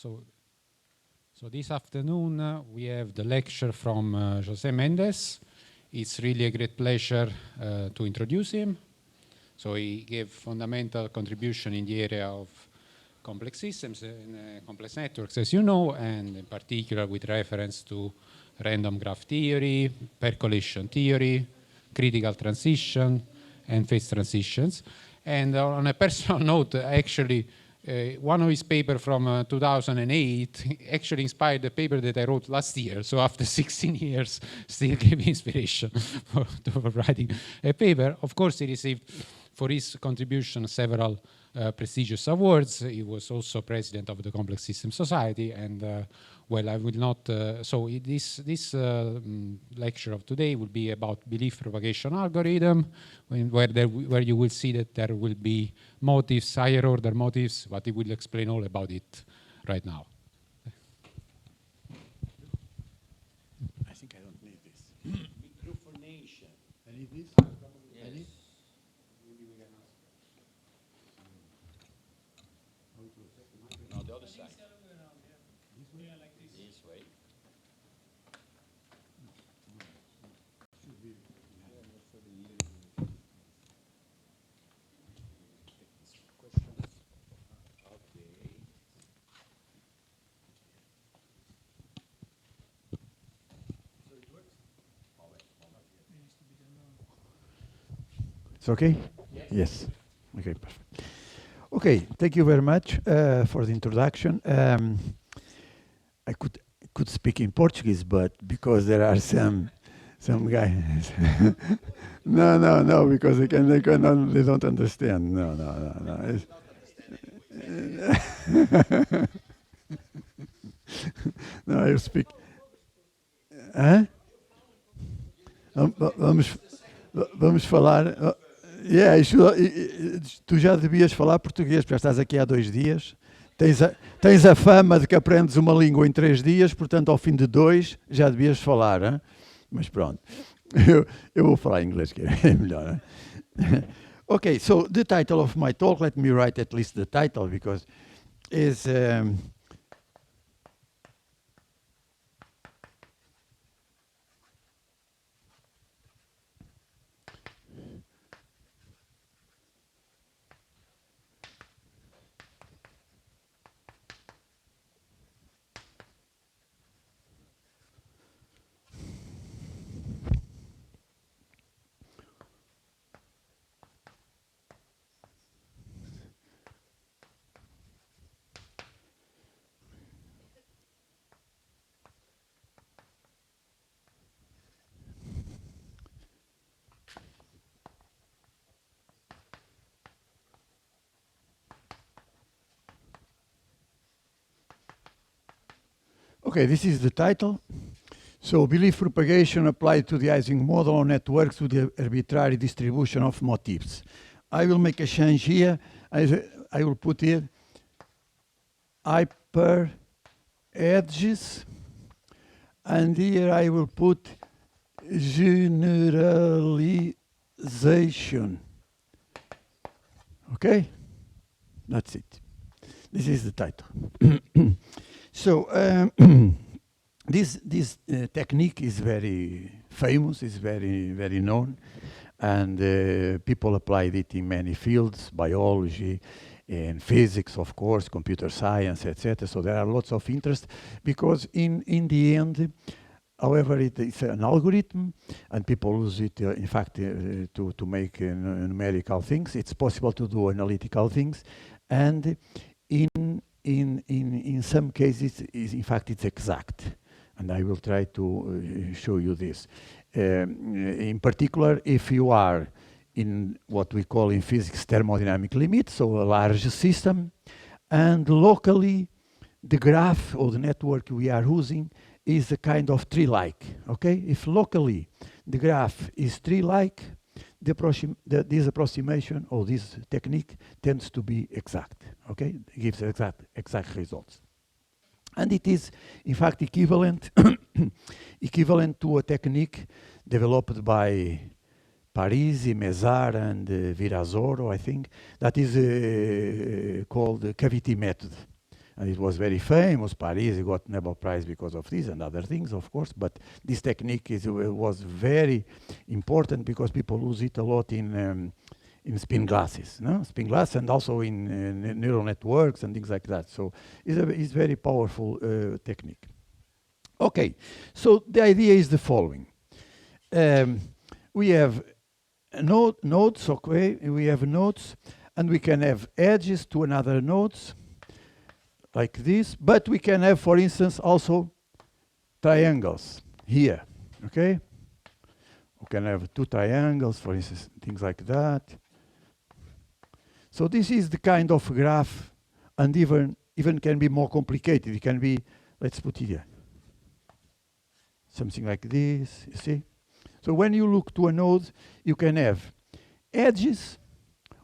So this afternoon we have the lecture from José Mendes. It's really a great pleasure to introduce him. So he gave fundamental contribution in the area of complex systems and complex networks, as you know, and in particular with reference to random graph theory, percolation theory, critical transition, and phase transitions. And on a personal note, actually, one of his papers from 2008 actually inspired the paper that I wrote last year. So after 16 years, still gave me inspiration for writing a paper. Of course, he received for his contribution several prestigious awards. He was also president of the Complex System Society. And well, I will not. So this lecture of today will be about belief propagation algorithm, where you will see that there will be motifs, higher order motifs, but he will explain all about it right now. I think I don't need this. Microphonation. I need this? Yes. I need? No, the other side. This way? Yeah, like this. This way. It's okay? Yes. Okay, perfect. Okay, thank you very much for the introduction. I could speak in Portuguese, but because there are some guys. no, because they don't understand. No. No, I speak. Vamos falar. Tu já devias falar português, porque já estás aqui há 2 dias. Tens a fama de que aprendes uma língua em 3 dias, portanto, ao fim de 2 já devias falar. Hein? Mas pronto, eu vou falar inglês, que é melhor. Hein? Okay, so the title of my talk, let me write at least the title, because is... Okay, this is the title. So, belief propagation applied to the Ising model on networks with the arbitrary distribution of motifs. I will make a change here. I will put here hyper edges, and here I will put generalization. Okay? That's it. This is the title. So this technique is very famous, is very known, and people applied it in many fields, biology, and physics, of course, computer science, etc. So there are lots of interest, because in the end, however, it's an algorithm, and people use it, in fact, to make numerical things. It's possible to do analytical things, and in some cases, in fact, it's exact. And I will try to show you this. In particular, if you are in what we call in physics thermodynamic limit, so a large system, and locally the graph or the network we are using is a kind of tree-like, okay? If locally the graph is tree-like, this approximation or this technique tends to be exact, okay? It gives exact results. And it is, in fact, equivalent to a technique developed by Parisi, Mesar, and Virasoro, I think, that is called the cavity method. And it was very famous. Paris got Nobel Prize because of this and other things, of course. But this technique was very important because people use it a lot in spin glasses, no? Spin glass, and also in neural networks and things like that. So it's very powerful technique. Okay, so the idea is the following. We have nodes, okay? We have nodes, and we can have edges to another nodes, like this. But we can have, for instance, also triangles here, okay? We can have two triangles, for instance, things like that. So this is the kind of graph, and even can be more complicated. It can be, let's put it here, something like this, you see? So when you look to a node, you can have edges,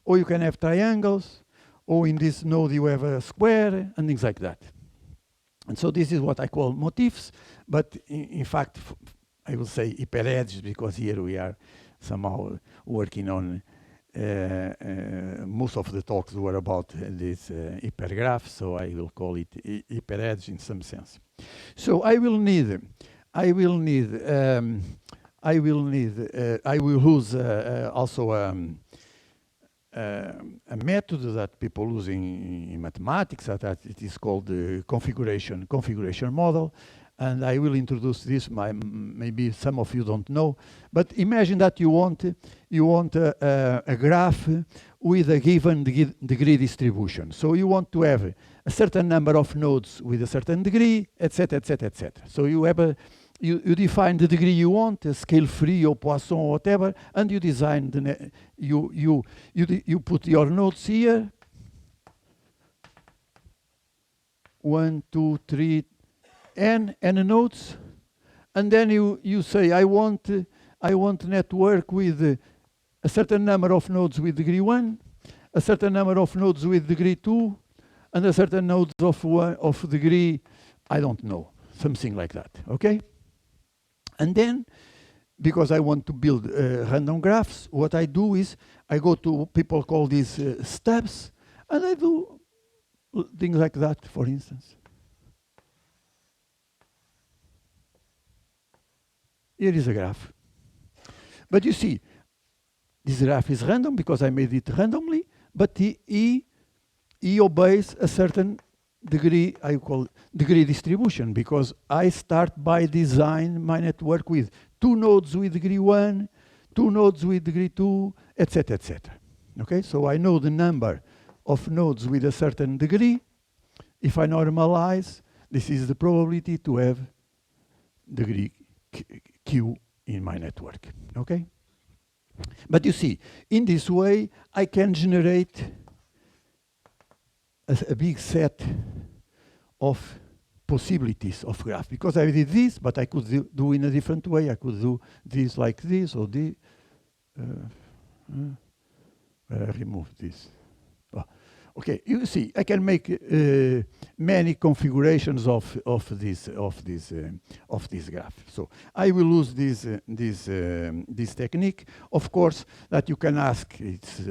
or you can have triangles, or in this node you have a square, and things like that. And so this is what I call motifs, but in fact, I will say hyperedges, because here we are somehow working on most of the talks were about this hypergraph, so I will call it hyperedge in some sense. So I will use also a method that people use in mathematics that it is called the configuration model. And I will introduce this. Maybe some of you don't know, but imagine that you want a graph with a given degree distribution. So you want to have a certain number of nodes with a certain degree, etc., etc., etc. So you have you define the degree you want, a scale free or Poisson or whatever, and you design you put your nodes here. 1, 2, 3. N nodes, and then you say I want a network with a certain number of nodes with degree 1, a certain number of nodes with degree 2, and a certain nodes of degree, I don't know, something like that, okay? And then, because I want to build random graphs, what I do is I go to, people call these stubs, and I do things like that, for instance. Here is a graph. But you see, this graph is random because I made it randomly, but he obeys a certain degree, I call degree distribution, because I start by design my network with 2 nodes with degree 1, 2 nodes with degree 2, etc., etc. Okay, so I know the number of nodes with a certain degree. If I normalize, this is the probability to have degree Q in my network, okay? But you see, in this way, I can generate a big set of possibilities of graph, because I did this, but I could do in a different way. I could do this like this, or this. Remove this. Okay, you see, I can make many configurations of this graph. So I will use this technique. Of course, that you can ask.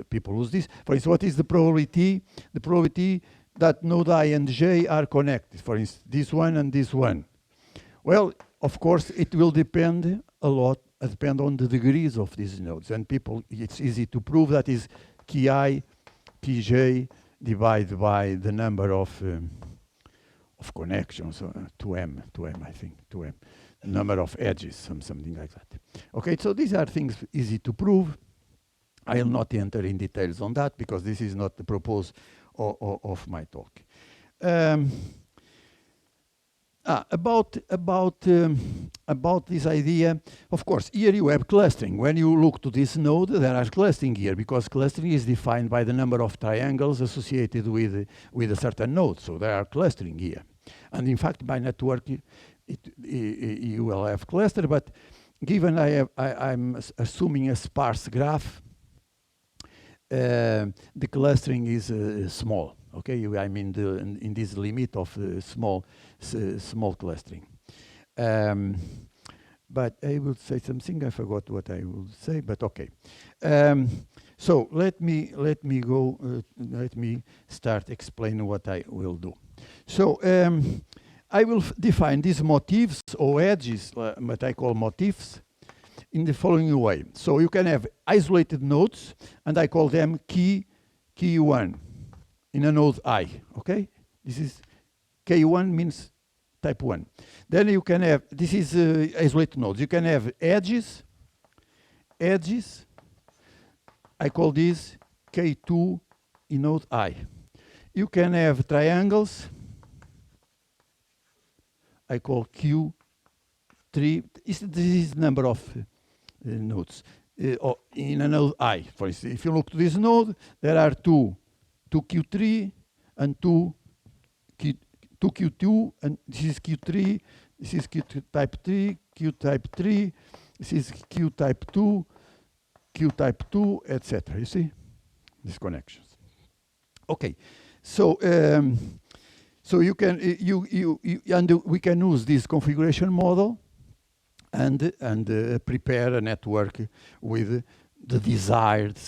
People use this. For instance, what is the probability? The probability that node I and j are connected. For instance, this one and this one. Well, of course, it will depend a lot. Depend on the degrees of these nodes. And people, it's easy to prove that is ki, pj divided by the number of connections, 2m, I think, 2m, the number of edges, something like that. Okay, so these are things easy to prove. I will not enter in details on that because this is not the purpose of my talk. About this idea, of course, here you have clustering. When you look to this node, there are clustering here, because clustering is defined by the number of triangles associated with a certain node. So there are clustering here. And in fact, by network, you will have cluster, but given I'm assuming a sparse graph, the clustering is small. Okay, I mean in this limit of small clustering. But I will say something. I forgot what I will say, but okay. So let me start explaining what I will do. So I will define these motifs or edges, what I call motifs, in the following way. So you can have isolated nodes, and I call them key 1 in a node I, okay? This is K1 means type 1. Then you can have, this is isolated nodes. You can have edges. I call this K2 in node I. You can have triangles. I call Q3. This is the number of nodes in a node I. For instance, if you look to this node, there are two Q3 and two Q2, and this is Q3, this is Q type 3, Q type 3, this is Q type 2, Q type 2, etc. You see these connections. Okay, so so you can we can use this configuration model and prepare a network with the desired,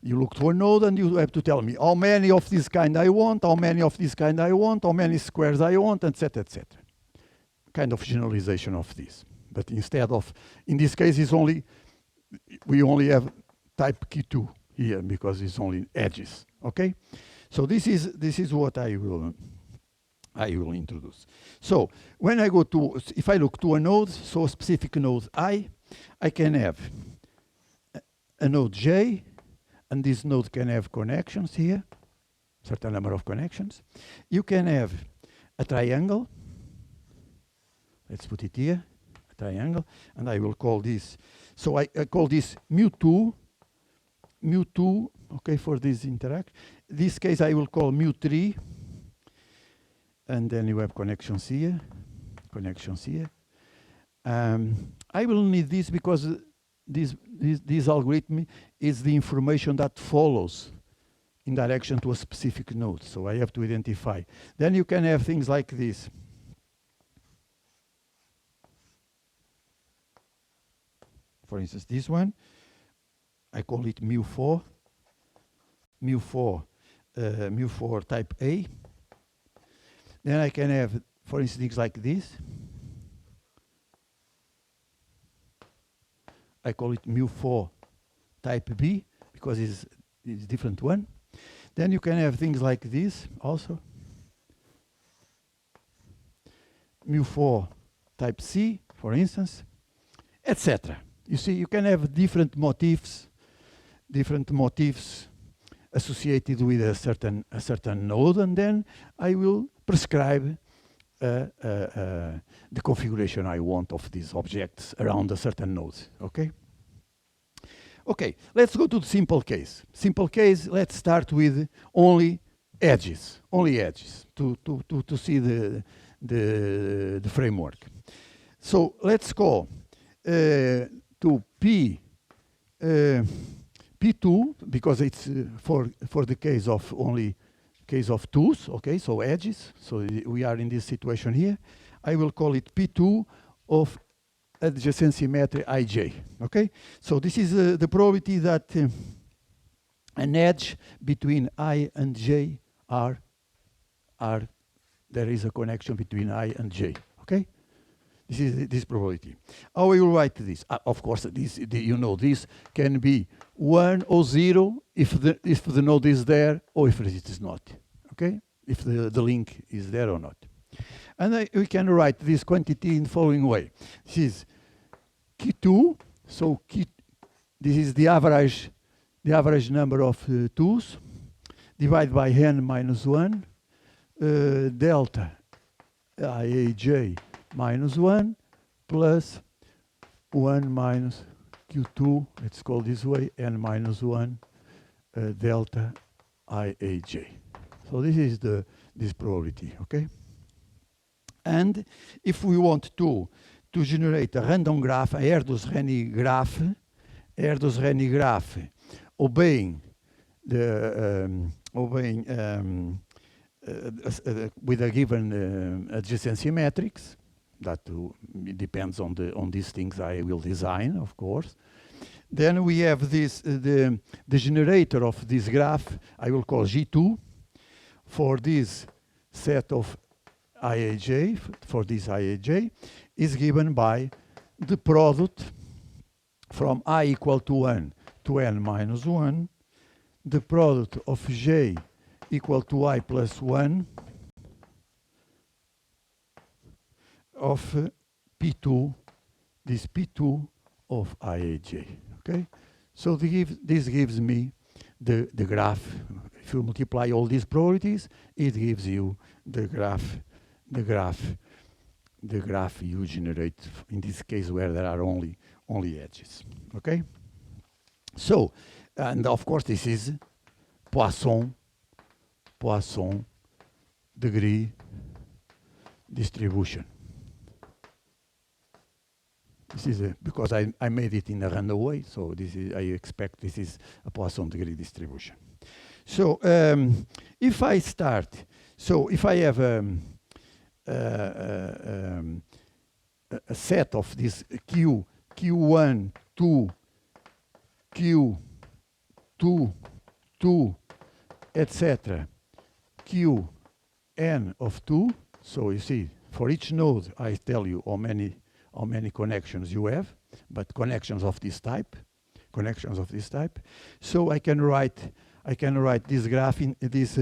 you look to a node and you have to tell me how many of this kind I want, how many of this kind I want, how many squares I want, etc., etc. Kind of generalization of this. But instead of, in this case, we only have type Q2 here because it's only edges. Okay, so this is what I will introduce. So when I go to, if I look to a node, so a specific node I can have a node J, and this node can have connections here, certain number of connections. You can have a triangle. Let's put it here, a triangle, and I will call this. So I call this mu2, okay, for this interact. In this case, I will call mu3, and then you have connections here. I will need this because this algorithm is the information that follows in direction to a specific node. So I have to identify. Then you can have things like this. For instance, this one, I call it mu4 type A. Then I can have, for instance, things like this. I call it mu4 type B because it's a different one. Then you can have things like this also. Mu4 type C, for instance, etc. You see, you can have different motifs associated with a certain node, and then I will prescribe the configuration I want of these objects around a certain node. Okay. Okay. Let's go to the simple case. Simple case. Let's start with only edges. To see the framework. So let's go to P2 because it's for the case of only case of twos, okay, so edges. So we are in this situation here. I will call it P2 of adjacency metric ij, okay? So this is the probability that an edge between I and j there is a connection between I and j, okay? This is this probability. How I will write this? Of course, this can be 1 or 0 if the node is there or if it is not. Okay, if the link is there or not. And we can write this quantity in the following way. This is Q2. So this is the average number of twos divided by n minus 1 delta iaj minus 1 plus 1 minus Q2, let's call this way, n minus 1 delta iaj. So this is this probability, okay? And if we want to generate a random graph, a Erdős-Renyi graph, obeying with a given adjacency matrix, that depends on these things I will design, of course. Then we have this the generator of this graph I will call G2. for this set of IAJ, for this IAJ, is given by the product from I equal to 1 to n minus 1, the product of j equal to I plus 1 of P2, this P2 of IAJ, okay? So this gives me the graph. If you multiply all these probabilities, it gives you the graph you generate in this case where there are only edges, okay? So, and of course this is Poisson degree distribution. This is because I made it in a random way, so this is, I expect this is a Poisson degree distribution. So if I start, so if I have a set of this Q1, 2, Q2, 2, etc., Qn of 2, so you see, for each node, I tell you how many connections you have, but connections of this type. So I can write this graph in this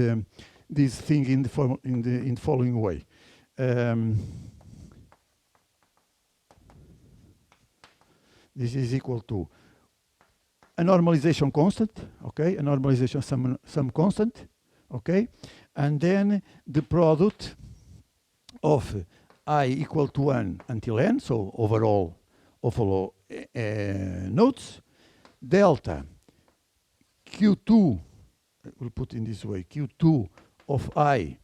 thing in the following way. This is equal to a normalization constant, okay? A normalization sum constant, okay? And then the product of I equal to 1 until n, so overall nodes, delta Q2, we'll put in this way, Q2 of I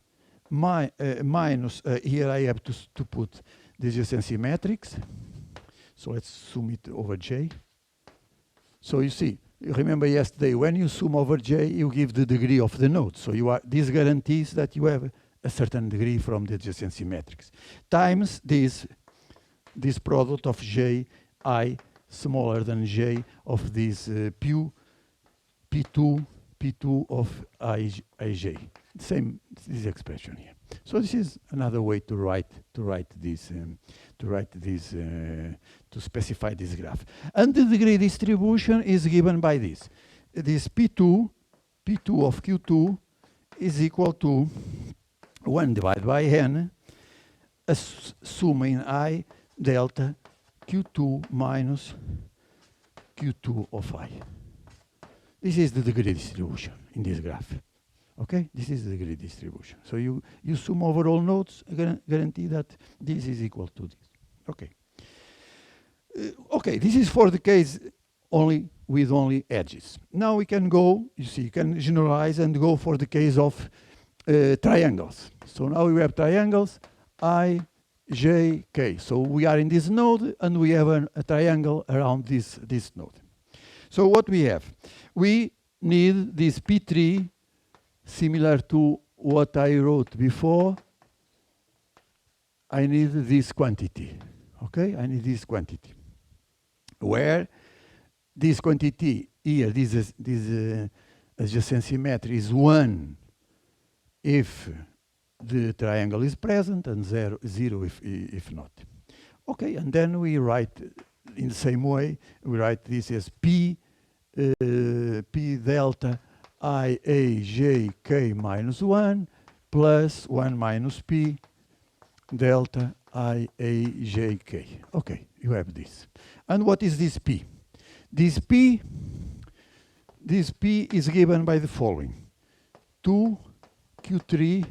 minus, here I have to put the adjacency matrix, so let's sum it over J. So you see, you remember yesterday, when you sum over J, you give the degree of the node. So this guarantees that you have a certain degree from the adjacency matrix, times this product of J I smaller than J of this P2 of IJ. Same this expression here. So this is another way to specify this graph. And the degree distribution is given by this. This P2 of Q2 is equal to 1 divided by n, assuming I delta Q2 minus Q2 of I. This is the degree distribution in this graph. Okay, this is the degree distribution. So you sum over all nodes, guarantee that this is equal to this. Okay. Okay, this is for the case with only edges. Now we can go, you see, you can generalize and go for the case of triangles. So now we have triangles I, J, K. So we are in this node and we have a triangle around this node. So what we have? We need this P3 similar to what I wrote before. I need this quantity. Okay, I need this quantity. Where this quantity here, this adjacency metric is 1 if the triangle is present and 0 if not. Okay, and then we write in the same way, we write this as P delta I A J K minus 1 plus 1 minus P delta I A J K. Okay, you have this. And what is this P? This P is given by the following: 2 Q3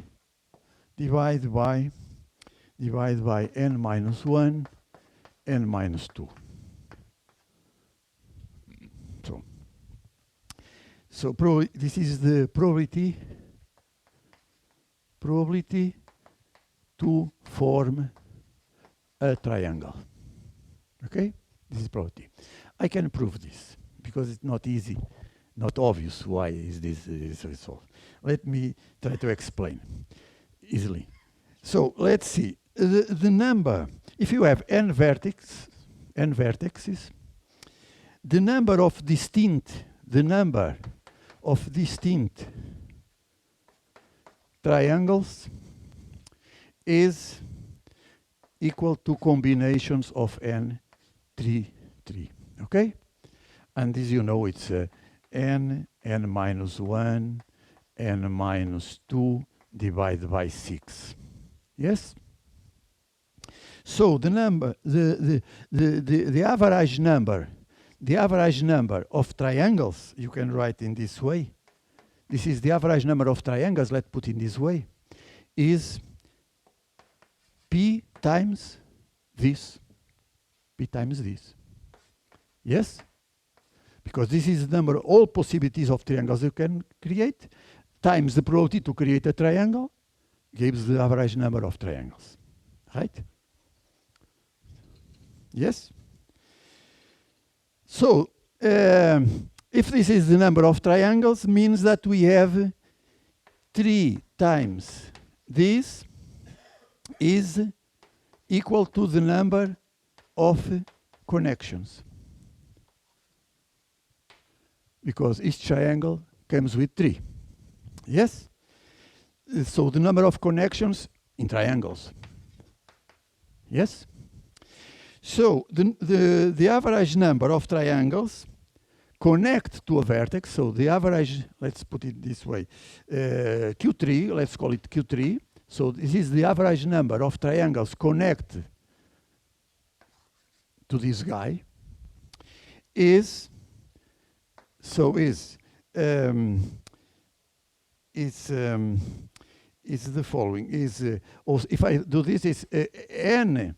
divided by n minus 1, n minus 2. So this is the probability to form a triangle. Okay? This is probability. I can prove this because it's not easy, not obvious why is this result. Let me try to explain easily. So let's see. The number, if you have n vertices, the number of distinct triangles is equal to combinations of n 3, 3. Okay? And as you know, it's n minus 1, n minus 2 divided by 6. Yes? So the number, the average number of triangles, you can write in this way. This is the average number of triangles, let's put in this way, is P times this. P times this. Yes? Because this is the number of all possibilities of triangles you can create, times the probability to create a triangle, gives the average number of triangles. Right? Yes? So, if this is the number of triangles, means that we have 3 times this is equal to the number of connections. Because each triangle comes with 3. Yes? So the number of connections in triangles. Yes? So the average number of triangles connect to a vertex. So the average, let's put it this way, Q3, let's call it Q3. So this is the average number of triangles connect to this guy is the following. If I do this, is n,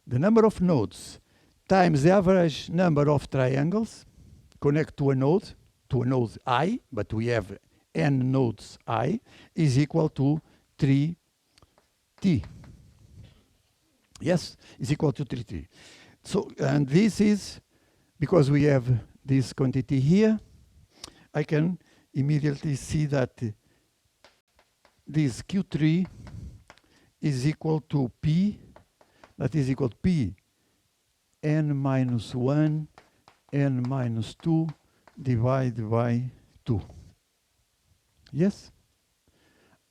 the number of nodes times the average number of triangles connect to a node I, but we have n nodes I, is equal to 3t. Yes, is equal to 3t. So, and this is, because we have this quantity here, I can immediately see that this Q3 is equal to P, that is equal to P n minus 1, n minus 2 divided by 2. Yes?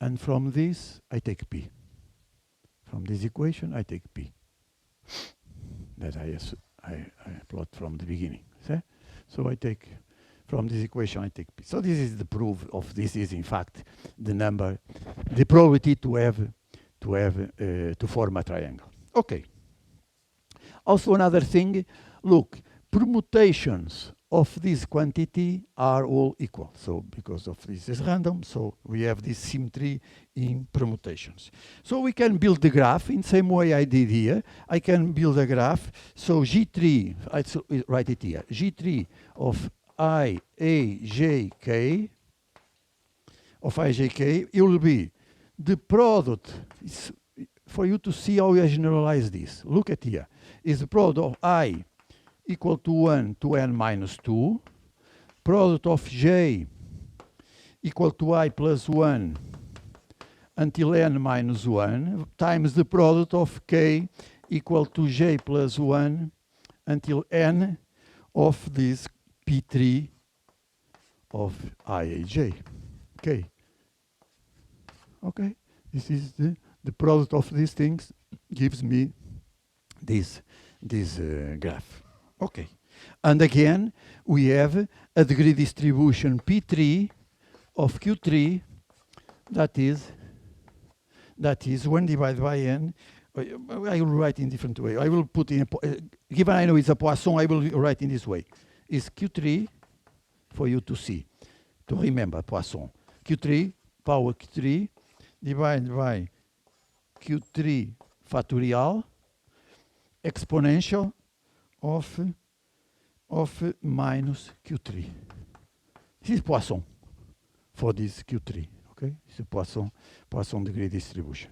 And from this, I take P. From this equation, I take P. That I plot from the beginning. See? So I take, from this equation, I take P. So this is the proof of this is, in fact, the number, the probability to form a triangle. Okay. Also another thing, look, permutations of this quantity are all equal. So because of this is random, so we have this symmetry in permutations. So we can build the graph in the same way I did here. I can build a graph. So G3, I write it here, G3 of I, A, J, K, of I, J, K, it will be the product, for you to see how I generalize this. Look at here, is the product of I equal to 1 to n minus 2, product of j equal to I plus 1 until n minus 1, times the product of k equal to j plus 1 until n of this P3 of IAJ. Okay. Okay. This is the product of these things gives me this graph. Okay. And again, we have a degree distribution P3 of Q3 that is 1 divided by n. I will write in different way. I will put in, given I know it's a Poisson, I will write in this way. Is Q3 for you to see, to remember Poisson. Q3, power Q3, divided by Q3 factorial, exponential of minus Q3. This is Poisson for this Q3. Okay, it's a Poisson degree distribution.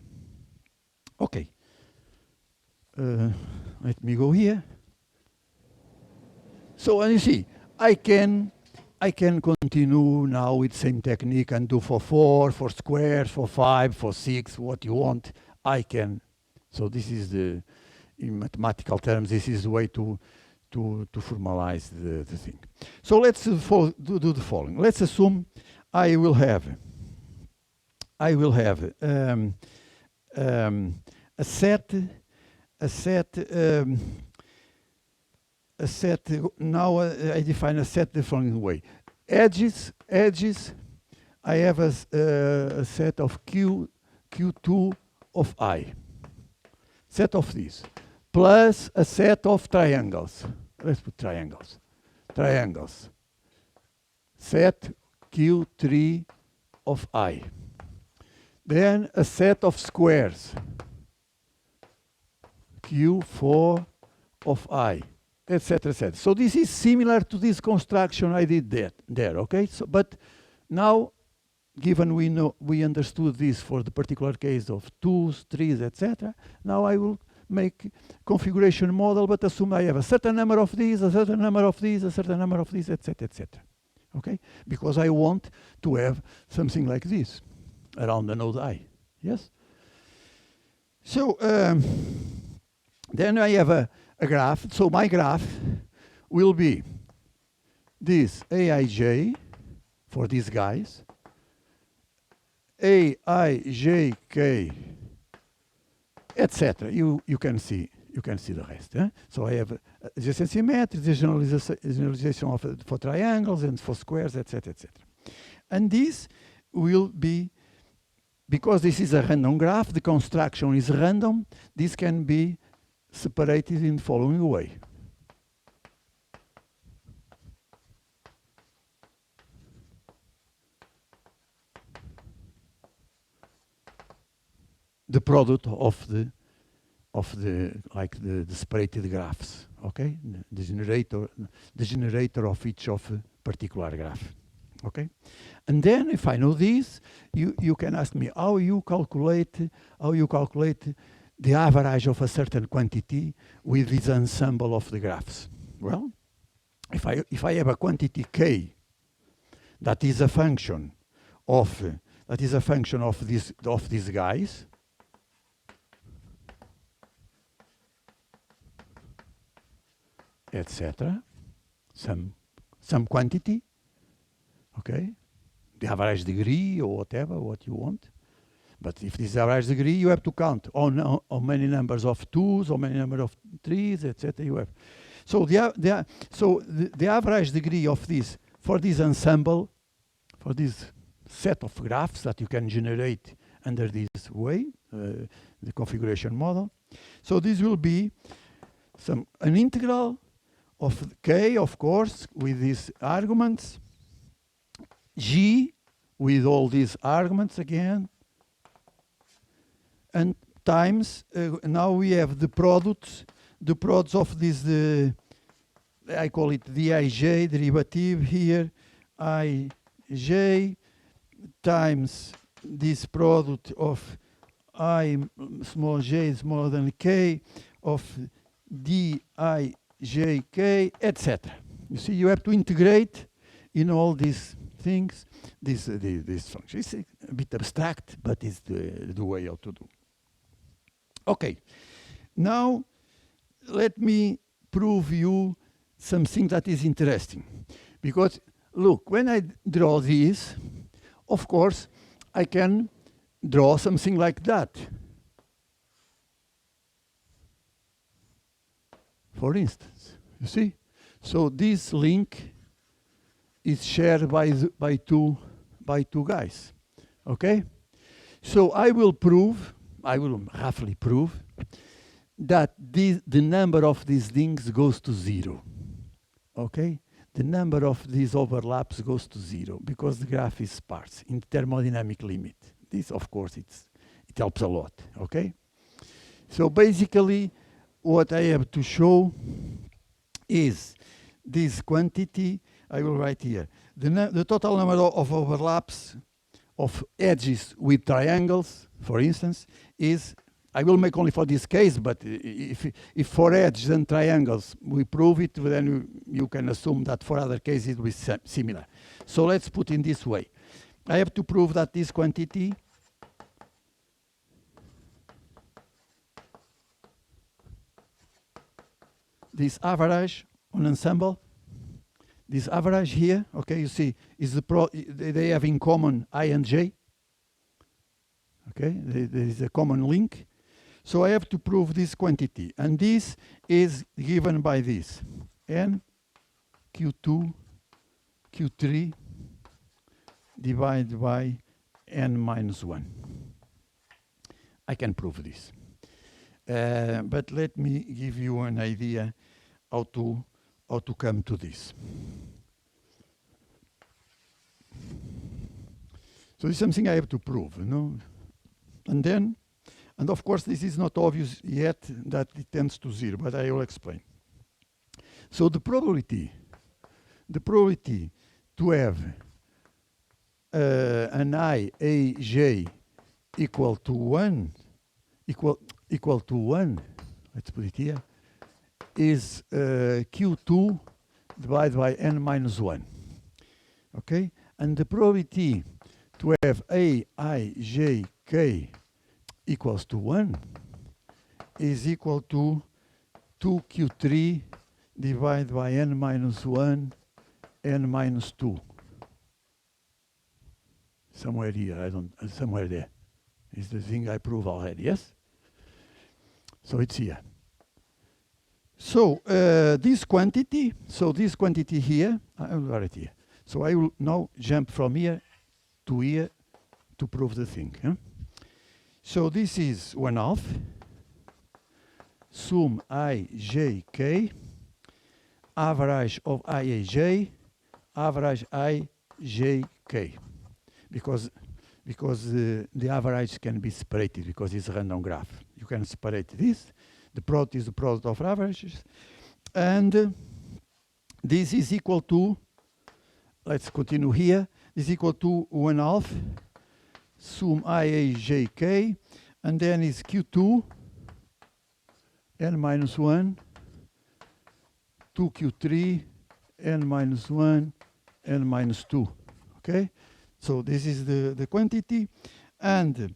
Okay. Let me go here. So, and you see, I can continue now with same technique and do for 4, for squares, for 5, for 6, what you want. I can. So this is the, in mathematical terms, this is the way to formalize the thing. So let's do the following. Let's assume I will have I will have a set. Now I define a set the following way. Edges. I have a set of Q2 of I. Set of these. Plus a set of triangles. Let's put triangles. Set Q3 of I. Then a set of squares. Q4 of I, etc., etc. So this is similar to this construction I did there, okay? So, but now, given we understood this for the particular case of 2s, 3s, etc., now I will make configuration model, but assume I have a certain number of these, a certain number of these, a certain number of these, etc., etc. Okay? Because I want to have something like this around the node I. Yes? So, then I have a graph. So my graph will be this Aij for these guys, Aijk, etc. You can see the rest. Eh? So I have adjacent symmetry, the generalization for triangles and for squares, etc., etc. And this will be, because this is a random graph, the construction is random. This can be separated in the following way. The product of the separated graphs, okay? The generator of each of a particular graph, okay? And then if I know this, you can ask me how you calculate the average of a certain quantity with this ensemble of the graphs. Well, if I have a quantity k that is a function of these guys, etc., some quantity, okay, the average degree or whatever what you want. But if this is average degree, you have to count on many numbers of 2s, or many number of 3s, etc. You have. So the average degree of this for this ensemble, for this set of graphs that you can generate under this way, the configuration model. So this will be an integral of k, of course, with these arguments, g with all these arguments again, and times, now we have the products of this, I call it the Ij derivative here, Ij times this product of I small j smaller than k of Dijk, etc. You see, you have to integrate in all these things, this function. It's a bit abstract, but it's the way how to do. Okay, now let me prove you something that is interesting. Because look, when I draw this, of course, I can draw something like that. For instance, you see? So this link is shared by two guys, okay? So I will roughly prove that the number of these things goes to 0, okay? The number of these overlaps goes to 0 because the graph is sparse in the thermodynamic limit. This, of course, it helps a lot, okay? So basically, what I have to show is this quantity. I will write here. The total number of overlaps of edges with triangles, for instance, is, I will make only for this case, but if for edges and triangles we prove it, then you can assume that for other cases it will be similar. So let's put in this way. I have to prove that this quantity this average on ensemble, this average here, okay, you see, is they have in common I and J. Okay, there is a common link. So I have to prove this quantity, and this is given by this n q2 q3 divided by n minus 1. I can prove this. But let me give you an idea how to come to this. So this is something I have to prove, you know? And of course this is not obvious yet that it tends to 0, but I will explain. So the probability to have an ij equal to 1, let's put it here, is q2 divided by n minus 1. Okay? And the probability to have aijk equals to 1 is equal to 2q3 divided by n minus 1, n minus 2. Somewhere here, somewhere there. Is the thing I prove already, yes? So it's here. So this quantity here, I will write it here. So I will now jump from here to prove the thing. Huh? So this is 1/2 sum ijk, average of iaj, average ijk. Because the average can be separated because it's a random graph. You can separate this. The product is the product of averages. And this is equal to, let's continue here, this is equal to 1/2 sum iajk, and then is q2, n minus 1, 2q3, n minus 1, n minus 2. Okay? So this is the quantity, and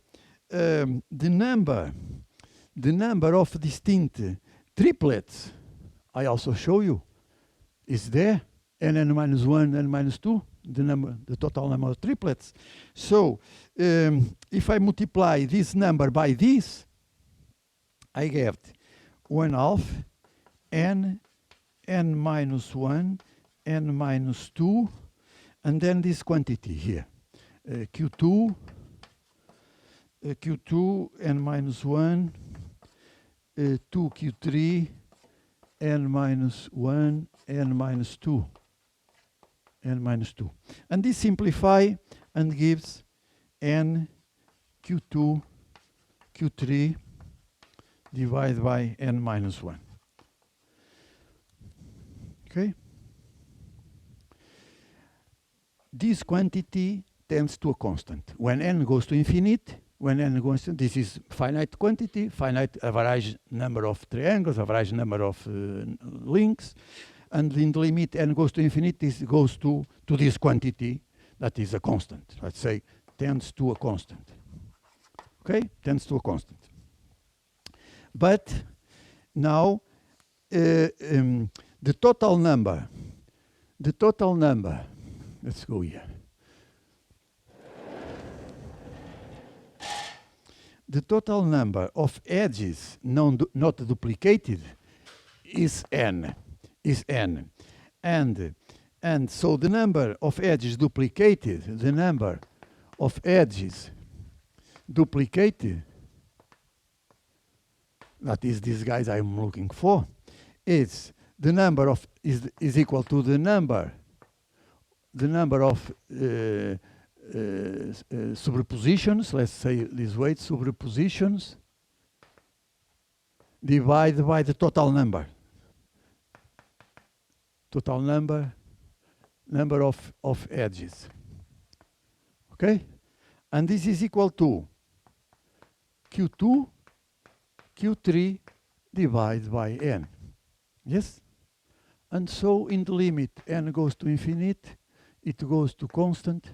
the number of distinct triplets I also show you is there, n minus 1, n minus 2, the total number of triplets. So if I multiply this number by this, I get 1/2 n minus 1, n minus 2, and then this quantity here. Q2, n minus 1, 2q3, n minus 1, n minus 2, n minus 2. And this simplify and gives n q2, q3 divided by n minus 1. Okay? This quantity tends to a constant. When n goes to infinite, this is finite quantity, finite average number of triangles, average number of links, and in the limit n goes to infinite, this goes to this quantity that is a constant. Let's say tends to a constant. Okay, tends to a constant. But now the total number, let's go here. The total number of edges not duplicated is n. And so the number of edges duplicated, that is these guys I'm looking for, is the number of is equal to the number of superpositions, let's say this way, superpositions divided by the total number. Total number of edges. Okay? And this is equal to Q2, Q3 divided by n. Yes? And so in the limit n goes to infinite, it goes to constant,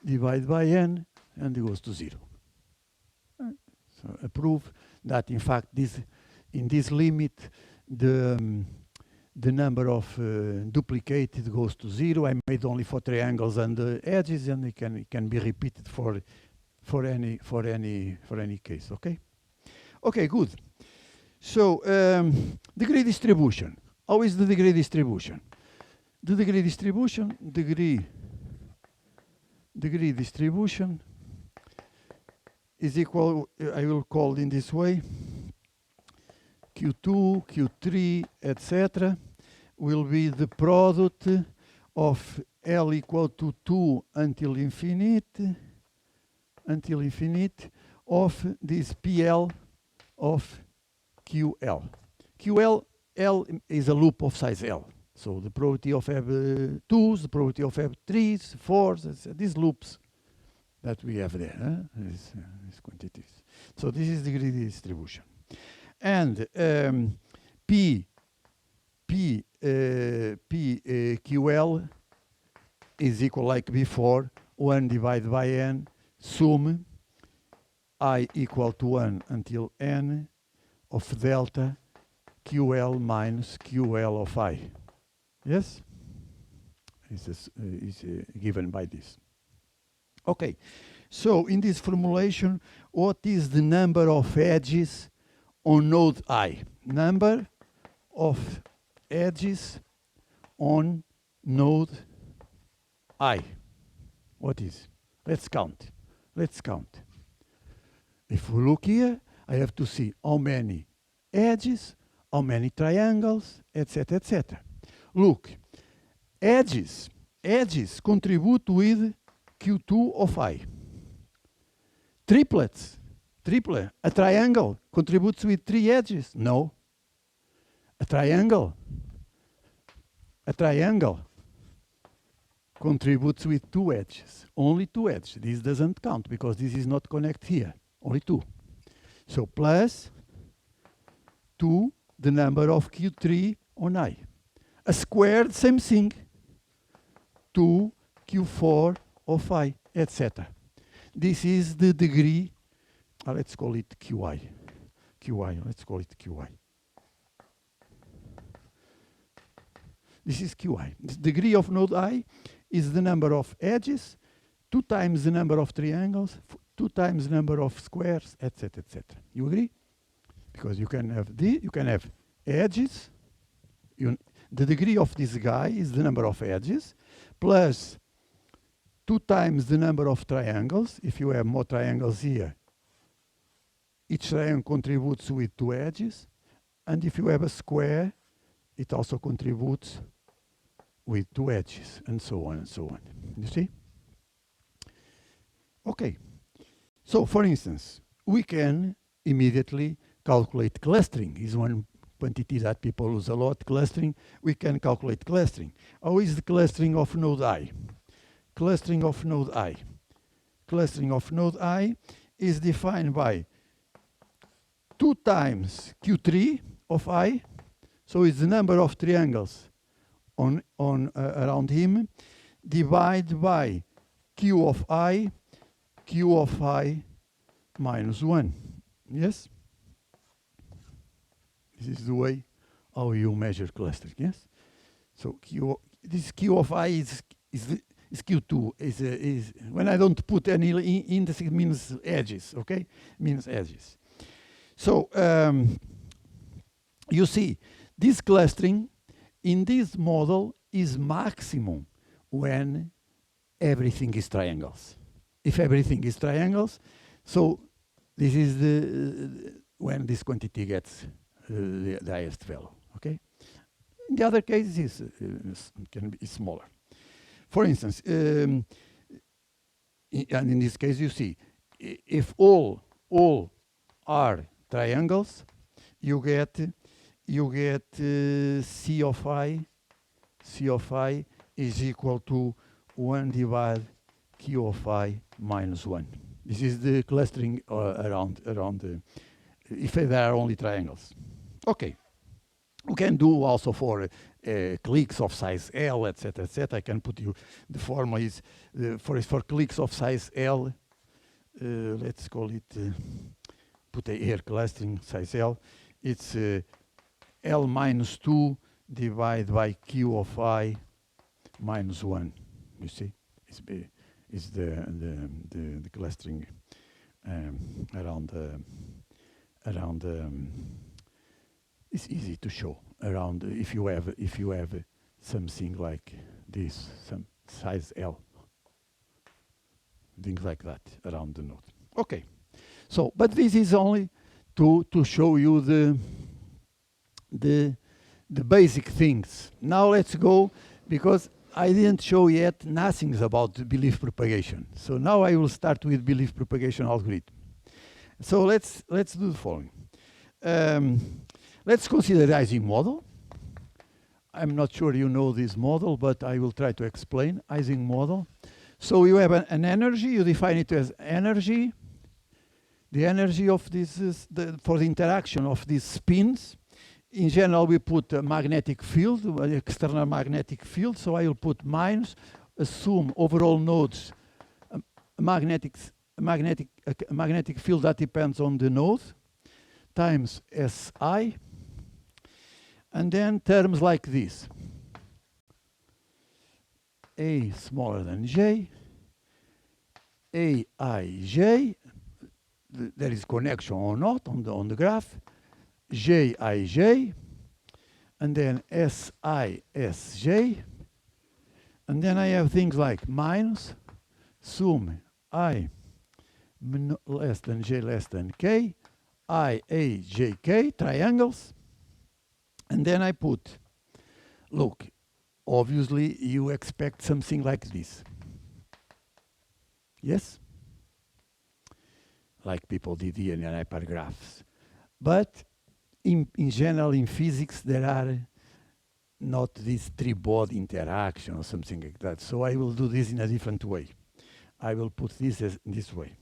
divided by n, and it goes to 0. So I prove that in fact in this limit the number of duplicated goes to 0. I made only for triangles and edges, and it can be repeated for for any case. Okay. Okay. Good. So degree distribution. How is the degree distribution? The degree distribution, degree distribution is equal, I will call in this way, Q2, Q3, etc. will be the product of L equal to 2 until infinite of this PL of QL. QL, L is a loop of size L. So the probability of have 2s, the probability of have 3s, 4s, these loops that we have there, these quantities. So this is degree distribution. And QL is equal, like before, 1 divided by n, sum I equal to 1 until n of delta QL minus QL of I. Yes? Is given by this. Okay, so in this formulation, what is the number of edges on node I? Number of edges on node I. What is? Let's count. Let's count. If we look here, I have to see how many edges, how many triangles, etc., etc. Look, edges contribute with Q2 of I. Triplet, a triangle contributes with 3 edges? No. A triangle contributes with 2 edges, only 2 edges. This doesn't count because this is not connected here, only 2. So plus 2, the number of Q3 on I. A squared, same thing, 2 Q4 of I, etc. This is the degree, let's call it QI. Let's call it QI. This is QI. The degree of node I is the number of edges, 2 times the number of triangles, 2 times the number of squares, etc., etc. You agree? Because you can have edges. The degree of this guy is the number of edges, plus 2 times the number of triangles. If you have more triangles here, each triangle contributes with 2 edges. And if you have a square, it also contributes with 2 edges, and so on and so on. You see? Okay. So, for instance, we can immediately calculate clustering. Is one quantity that people use a lot, clustering. We can calculate clustering. How is the clustering of node I? Clustering of node I. Clustering of node I is defined by 2 times Q3 of I. So it's the number of triangles on around him, divided by Q of I minus 1. Yes? This is the way how you measure clustering. Yes? So this Q of I is Q2. Is when I don't put any index, it means edges. Okay? Means edges. So you see, this clustering in this model is maximum when everything is triangles. If everything is triangles, so this is when this quantity gets the highest value. Okay. In the other cases, can be smaller. For instance, and in this case, you see, if all are triangles, you get C of I is equal to 1 divided Q of I minus 1. This is the clustering around if there are only triangles. Okay. We can do also for cliques of size L, etc., etc. I can put you, the formula is for cliques of size L, let's call it, put a here clustering size L, it's L minus 2 divided by Q of I minus 1. You see, it's the clustering around it's easy to show around if you have something like this, some size L, things like that around the node. Okay, so but this is only to show you the basic things. Now let's go, because I didn't show yet nothing about belief propagation. So now I will start with belief propagation algorithm. So let's do the following. Let's consider the Ising model. I'm not sure you know this model, but I will try to explain Ising model. So you have an energy, you define it as energy. The energy of this is for the interaction of these spins. In general, we put a magnetic field, an external magnetic field. So I will put minus, assume overall nodes, a magnetic field that depends on the node, times SI. And then terms like this. A smaller than J, Aij, there is connection or not on the graph, Jij, and then Sij, and then I have things like minus, sum I less than J less than K, Iajk, triangles, and then I put, look, obviously you expect something like this. Yes? Like people did here in hypergraphs. But in general, in physics, there are not this three-body interaction or something like that. So I will do this in a different way. I will put this as this way.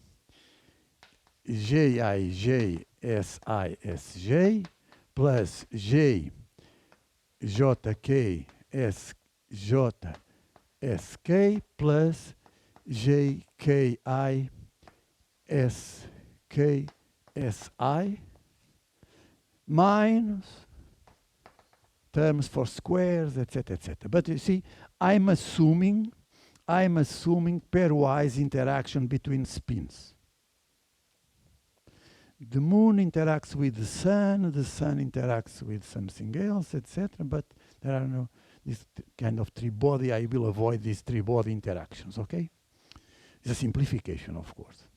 Jij, Sij, plus J, Jk, Sk, plus Jki, Sk, Si, minus terms for squares, etc., etc. But you see, I'm assuming pairwise interaction between spins. The moon interacts with the sun interacts with something else, etc. But there are no this kind of three-body. I will avoid these three-body interactions, okay? It's a simplification, of course.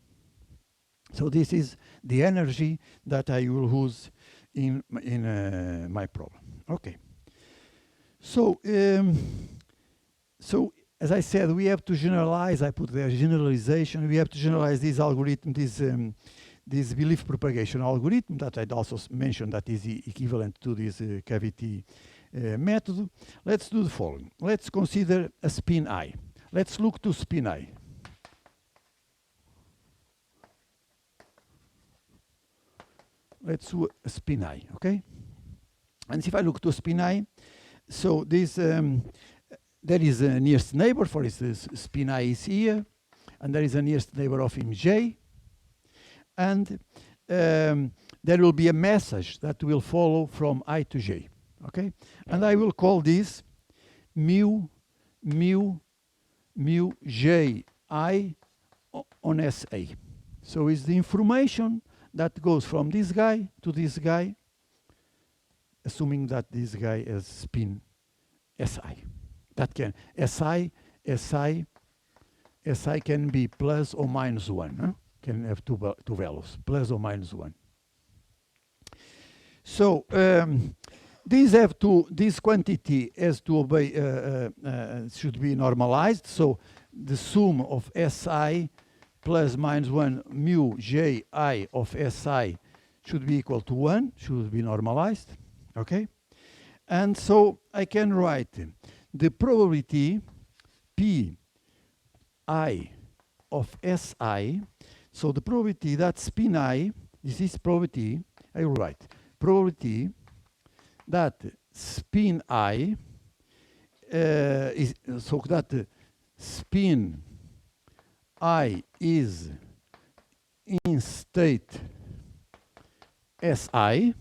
So this is the energy that I will use in my problem. Okay. So, as I said, we have to generalize. I put there generalization. We have to generalize this algorithm, this belief propagation algorithm that I'd also mentioned that is equivalent to this cavity method. Let's do the following. Let's consider a spin I. Let's look to spin I. Let's do a spin I, okay? And if I look to spin I, so this there is a nearest neighbor, for instance, spin I is here, and there is a nearest neighbor of him J, and there will be a message that will follow from I to J, okay? And I will call this mu Ji on SA. So it's the information that goes from this guy to this guy, assuming that this guy has spin Si. That can Si can be plus or minus 1. Huh? Can have two values, plus or minus 1. So this quantity has to obey, should be normalized. So the sum of Si plus minus 1 mu Ji of Si should be equal to 1, should be normalized, okay? And so I can write the probability Pi of Si, so the probability that spin I, this is probability, I will write, probability that spin I, is, so that spin I is in state Si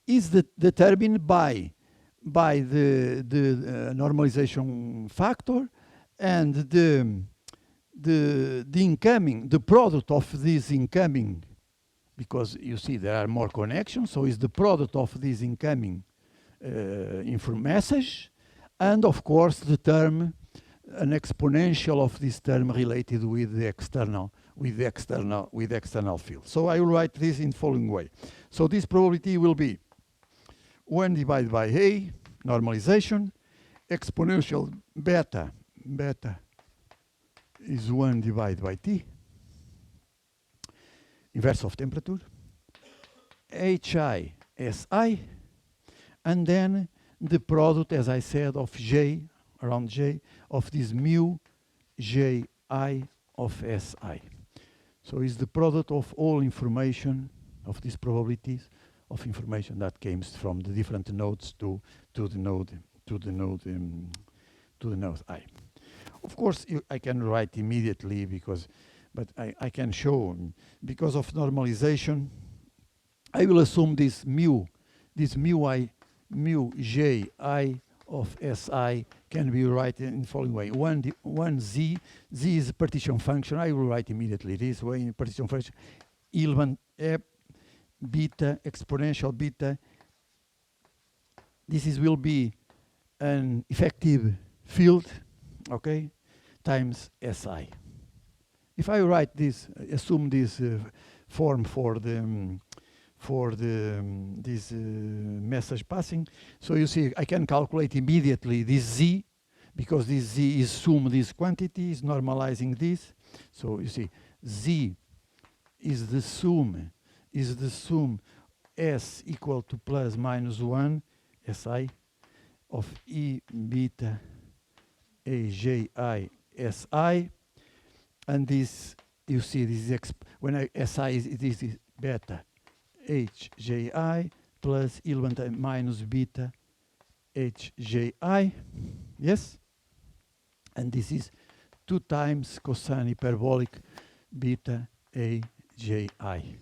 is determined by the normalization factor and the the product of this incoming, because you see there are more connections, so it's the product of this incoming message, and of course the term, an exponential of this term related with the external field. So I will write this in the following way. So this probability will be 1 divided by A, normalization, exponential beta is 1 divided by T, inverse of temperature, HI, SI, and then the product, as I said, of J, around J, of this mu Ji of Si. So it's the product of all information, of these probabilities of information that comes from the different nodes to the node I. Of course, I can write immediately but I can show, because of normalization, I will assume this mu Ji of Si can be written in the following way. One Z is a partition function. I will write immediately this way in partition function. 11 beta, exponential beta. This will be an effective field, okay, times Si. If I write this, assume this form for this message passing, so you see I can calculate immediately this Z, because this Z is sum this quantity, is normalizing this. So you see Z is the sum S equal to plus minus 1 Si of E beta AJI Si, and this, you see, this is when Si this is beta HJI plus 11 minus beta HJI, yes? And this is 2 times cosine hyperbolic beta AJI.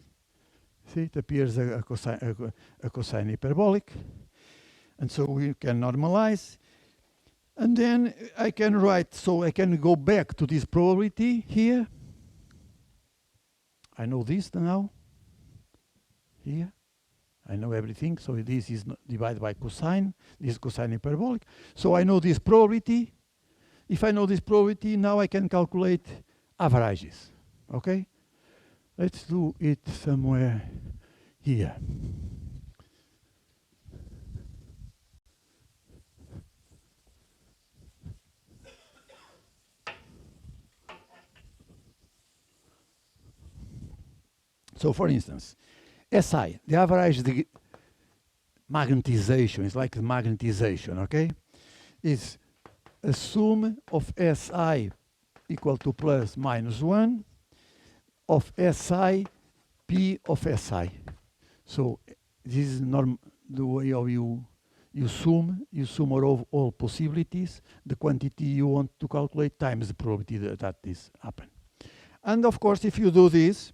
See, it appears a cosine hyperbolic. And so we can normalize. And then I can write, so I can go back to this probability here. I know this now. Here, I know everything. So this is divided by cosine. This is cosine hyperbolic. So I know this probability. If I know this probability, now I can calculate averages. Okay? Let's do it somewhere here. So for instance, SI, the average magnetization, is like the magnetization, okay? Is a sum of SI equal to plus minus 1 of SI P of SI. So this is the way of you sum all possibilities, the quantity you want to calculate times the probability that this happen. And of course, if you do this,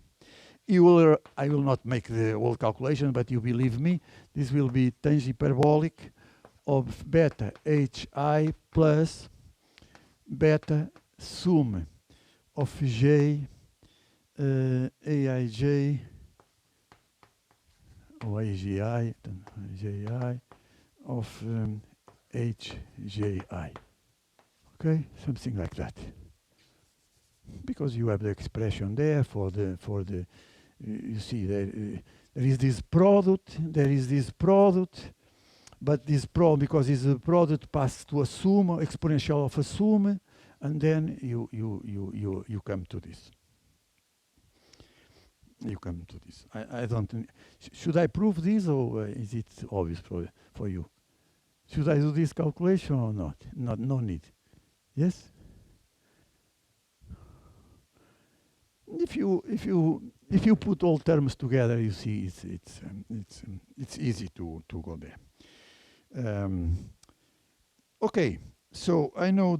I will not make the whole calculation, but you believe me, this will be tangent hyperbolic of beta HI plus beta sum of J AIJ or AGI, JI of HJI. Okay, something like that. Because you have the expression there for the you see there is this product, but this product, because it's a product passed to a sum, exponential of a sum, and then you come to this. You come to this. I don't. Should I prove this, or is it obvious for you? Should I do this calculation or not? No need. Yes. If you put all terms together, you see it's easy to go there. Okay, so I know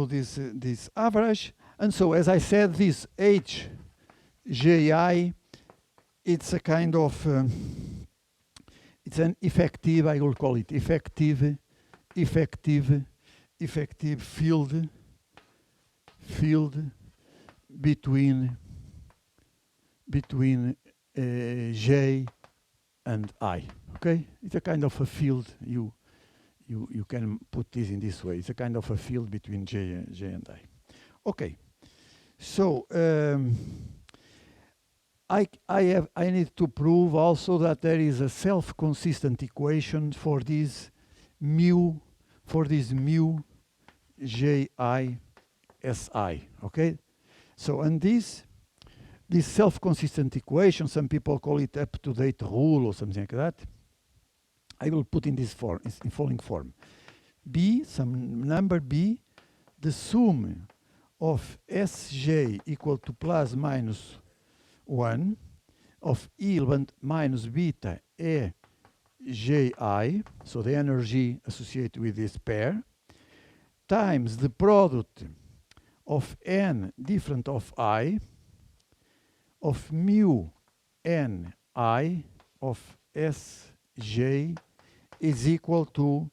this average, and so as I said, this HJI, it's a kind of it's an effective, I will call it effective field between J and I. Okay, it's a kind of a field. You can put this in this way. It's a kind of a field between J and I. Okay, so I need to prove also that there is a self-consistent equation for this mu Ji Si. Okay, so and this self-consistent equation, some people call it up-to-date rule or something like that. I will put in this form, in following form: b, some number b, the sum of Sj equal to plus minus 1 of E minus beta Ji, so the energy associated with this pair, times the product of n different of I of mu n I of Sj is equal to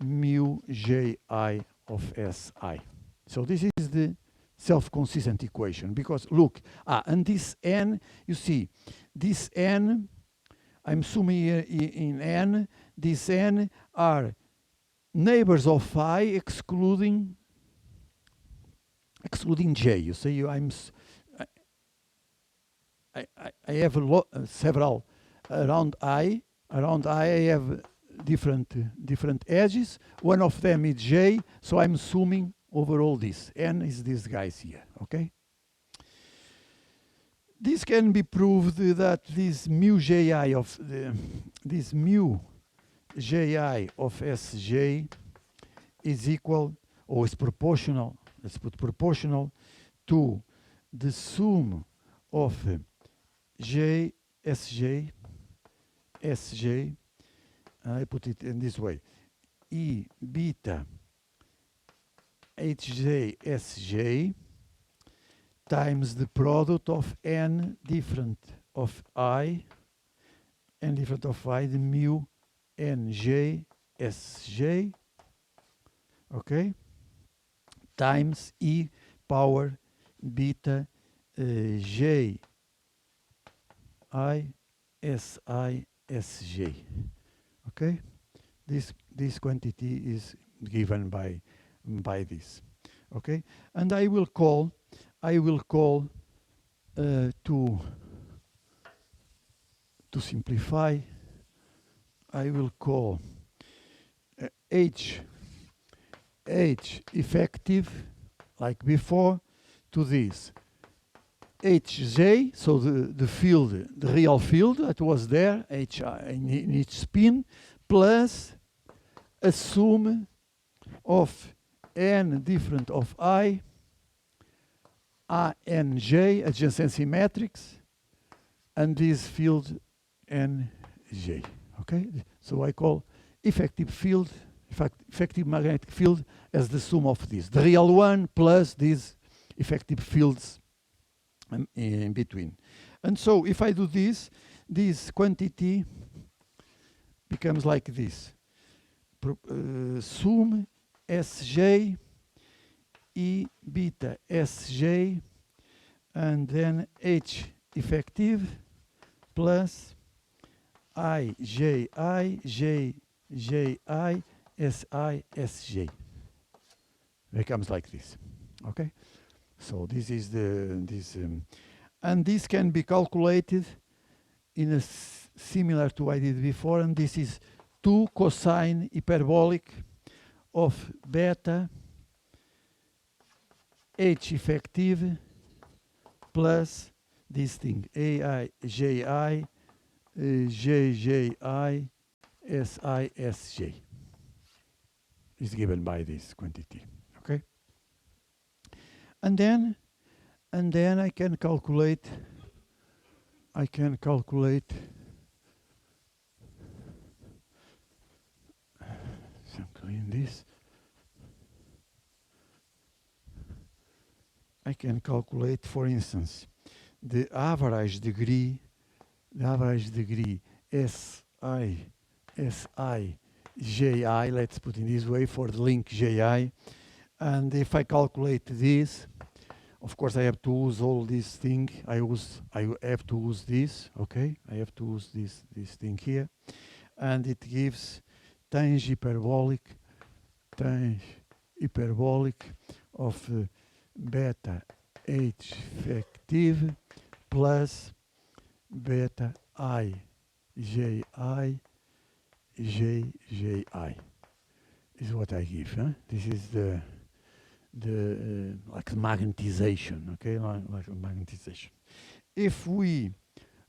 mu Ji of Si. So this is the self-consistent equation, because look, and this n, you see, this n, I'm assuming here in n, this n are neighbors of I excluding j. You see, I have several around I have different edges. One of them is j, so I'm assuming overall this n is these guys here. Okay, this can be proved that this mu Ji of Sj is equal, or is proportional, let's put proportional to the sum of Sj, I put it in this way, E beta Hj Sj times the product of n different of I, the mu nj Sj, okay, times E power beta J I Si Sj. Okay, this quantity is given by this. Okay, and I will call to simplify, I will call H effective, like before, to this Hj, so the field, the real field that was there, Hi in each spin, plus a sum of n different of I, Nj, adjacency matrix, and this field Nj. Okay, so I call effective field, effective magnetic field, as the sum of this, the real one plus these effective fields in between. And so if I do this quantity becomes like this: sum Sj E beta Sj, and then H effective plus Iji, J Ji, Si, Sj. Becomes like this. Okay, so this is and this can be calculated in a similar to I did before, and this is 2 cosine hyperbolic of beta H effective plus this thing Ai Ji Jji Si Sj is given by this quantity. Okay, and then I can calculate this. I can calculate, for instance, the average degree Si Ji, let's put in this way for the link Ji, and if I calculate this, Of course, I have to use all this thing. I have to use this, okay? I have to use this thing here. And it gives tange hyperbolic of beta H effective plus beta I Ji Ji is what I give. Huh? This is the like magnetization, okay, like magnetization. If we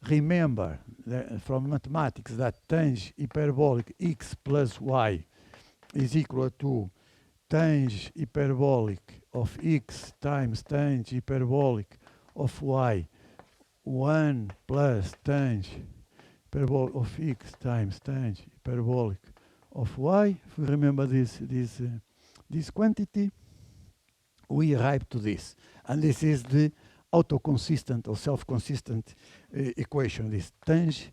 remember from mathematics that tange hyperbolic x plus y is equal to tange hyperbolic of x times tange hyperbolic of y, 1 plus tange hyperbolic of x times tange hyperbolic of y. If we remember this quantity, we arrive to this. And this is the autoconsistent or self-consistent equation. This tange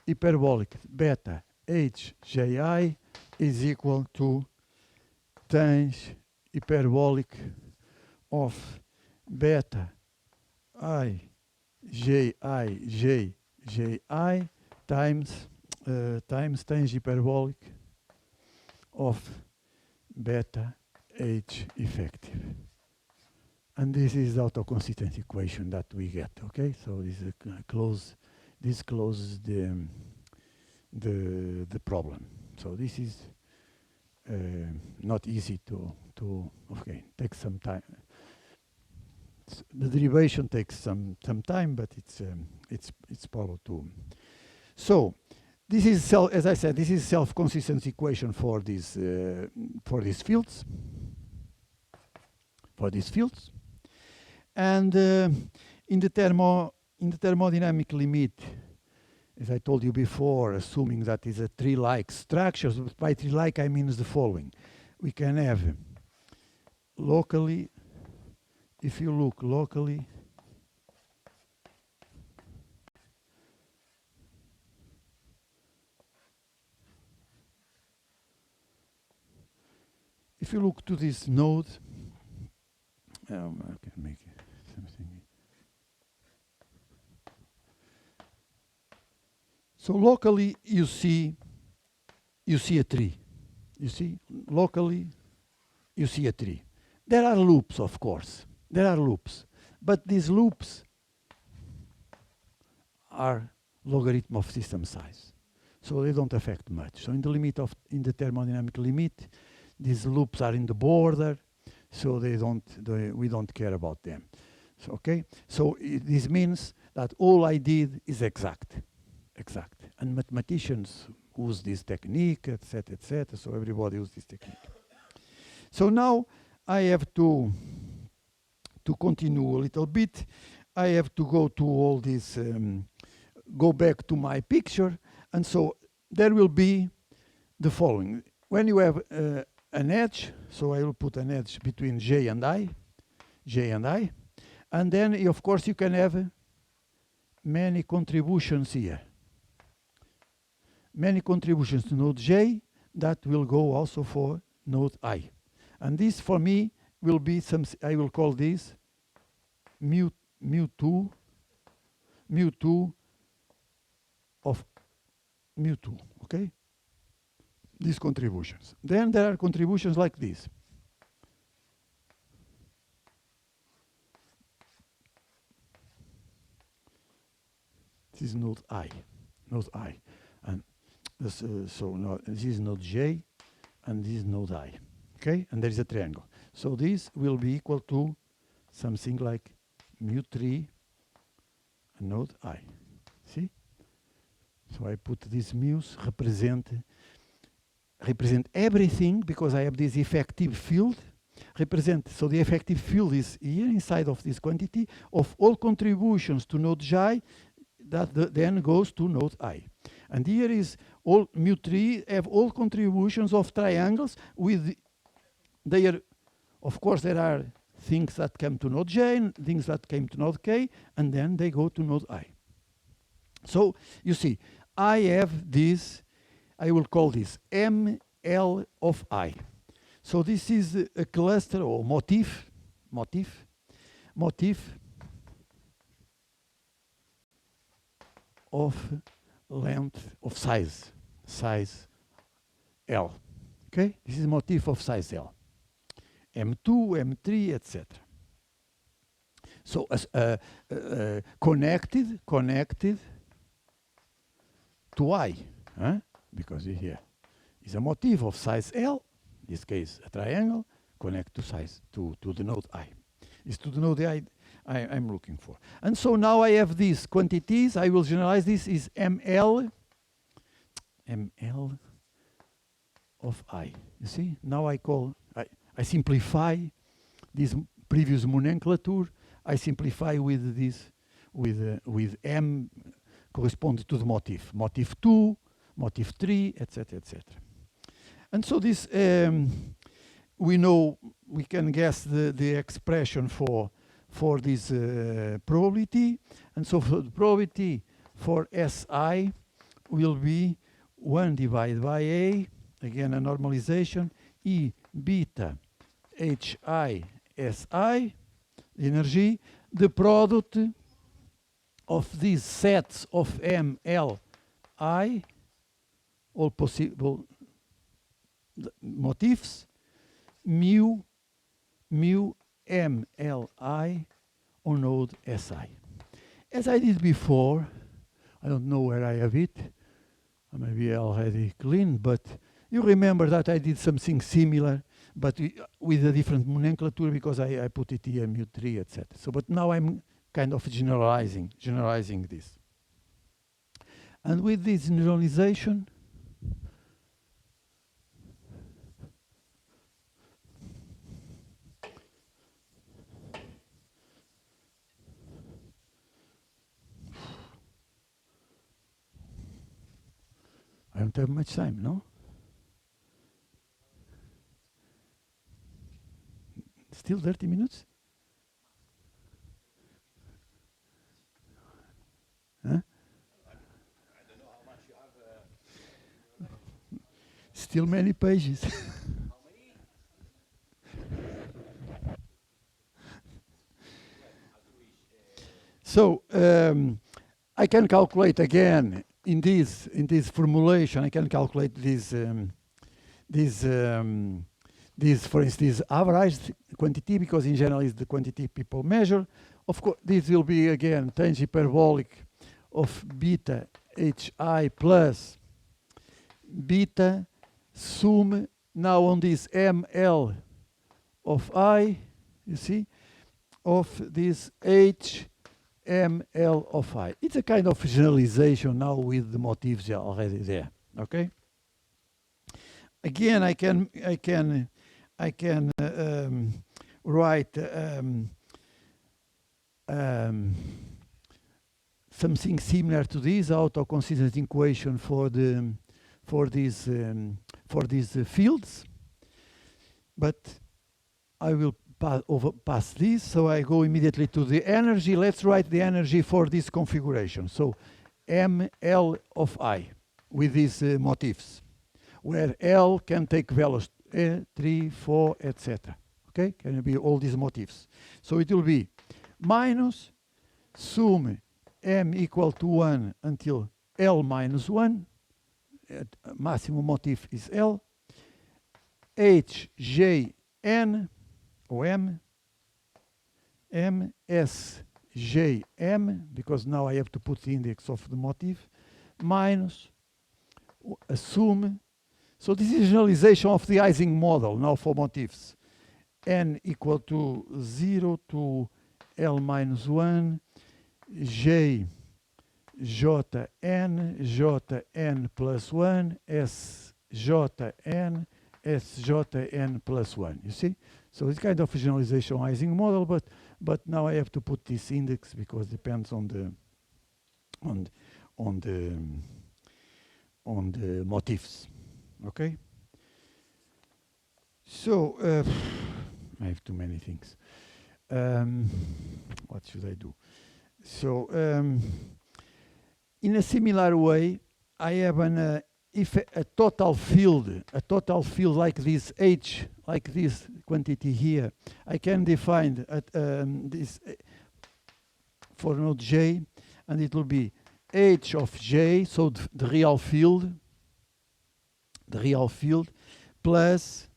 hyperbolic beta HJI is equal to tange hyperbolic of beta I Ji times tange hyperbolic of beta H effective. And this is the autoconsistent equation that we get, okay? So this is this closes the problem. So this is not easy to okay, takes some time. The derivation takes some time, but it's possible to. So this is as I said, this is self-consistent equation for these fields. And in the thermodynamic limit, as I told you before, assuming that is a tree-like structure. By tree-like I mean the following: we can have locally, if you look locally, if you look to this node, I can make something. So locally you see a tree. You see, locally you see a tree. There are loops, of course. There are loops. But these loops are logarithm of system size. So they don't affect much. So in the thermodynamic limit, these loops are in the border, so we don't care about them. So, okay? So this means that all I did is exact. And mathematicians use this technique, etc., etc. So everybody uses this technique. So now I have to continue a little bit. I have to go to all this, go back to my picture. And so there will be the following. When you have an edge, so I will put an edge between J and I. And then, of course, you can have many contributions here. Many contributions to node J that will go also for node I. And this, for me, will be I will call this mu2 of mu2, okay? These contributions. Then there are contributions like this. This is node I. And this, this is node J, and this is node I. Okay? And there is a triangle. So this will be equal to something like mu3 and node I. See? So I put these mu's represent everything, because I have this effective field. So the effective field is here inside of this quantity of all contributions to node J that then goes to node I. And here is all mu3 have all contributions of triangles with their, of course, there are things that come to node J and things that came to node K, and then they go to node I. So you see, I have this, I will call this ML of I. So this is a cluster or motif motif of length of size L. Okay, this is motif of size L. M2, M3, etc. So connected to I, huh? Because here is a motif of size L, in this case a triangle, connect to size to the node I. Is to the node I'm looking for. And so now I have these quantities. I will generalize this is ML of I. You see? Now I simplify this previous nomenclature. I simplify with this with M corresponding to the motif. Motif 2, motif 3, etc., etc. And so this we know, we can guess the expression for this probability. And so for the probability for Si will be 1 divided by A, again a normalization, E beta Hi Si, energy, the product of these sets of M, L, I, all possible motifs, mu M, L, I on node Si. As I did before, I don't know where I have it, maybe I already cleaned, but you remember that I did something similar, but with a different nomenclature because I put it here, mu3, etc. So, but now I'm kind of generalizing this. And with this generalization, I don't have much time, no? Still 30 minutes? Huh? I don't know how much you have. Still many pages. How many? So I can calculate again in this formulation. I can calculate this, for instance, average quantity, because in general is the quantity people measure. Of course, this will be again tangent hyperbolic of beta Hi plus beta sum now on this ML of I, you see, of this HML of I. It's a kind of generalization now with the motifs already there. Okay. Again, I can write something similar to this auto-consistent equation for these fields, but I will pass this, so I go immediately to the energy. Let's write the energy for this configuration. So ML of I with these motifs, where L can take values 3, 4, etc. Okay, can be all these motifs. So it will be minus sum M equal to 1 until L minus 1. Maximum motif is L. H, J, N, or M. M, S, J, M, because now I have to put the index of the motif, minus sum. So this is generalization of the Ising model now for motifs. N equal to 0 to L minus 1, J, Jn, Jn plus 1, Sjn, Sjn plus 1. You see? So it's kind of a generalization Ising model, but now I have to put this index because it depends on the motifs. Okay? So I have too many things. What should I do? So in a similar way, I have if a total field like this H like this quantity here, I can define this for node j, and it will be h of j, so the real field, plus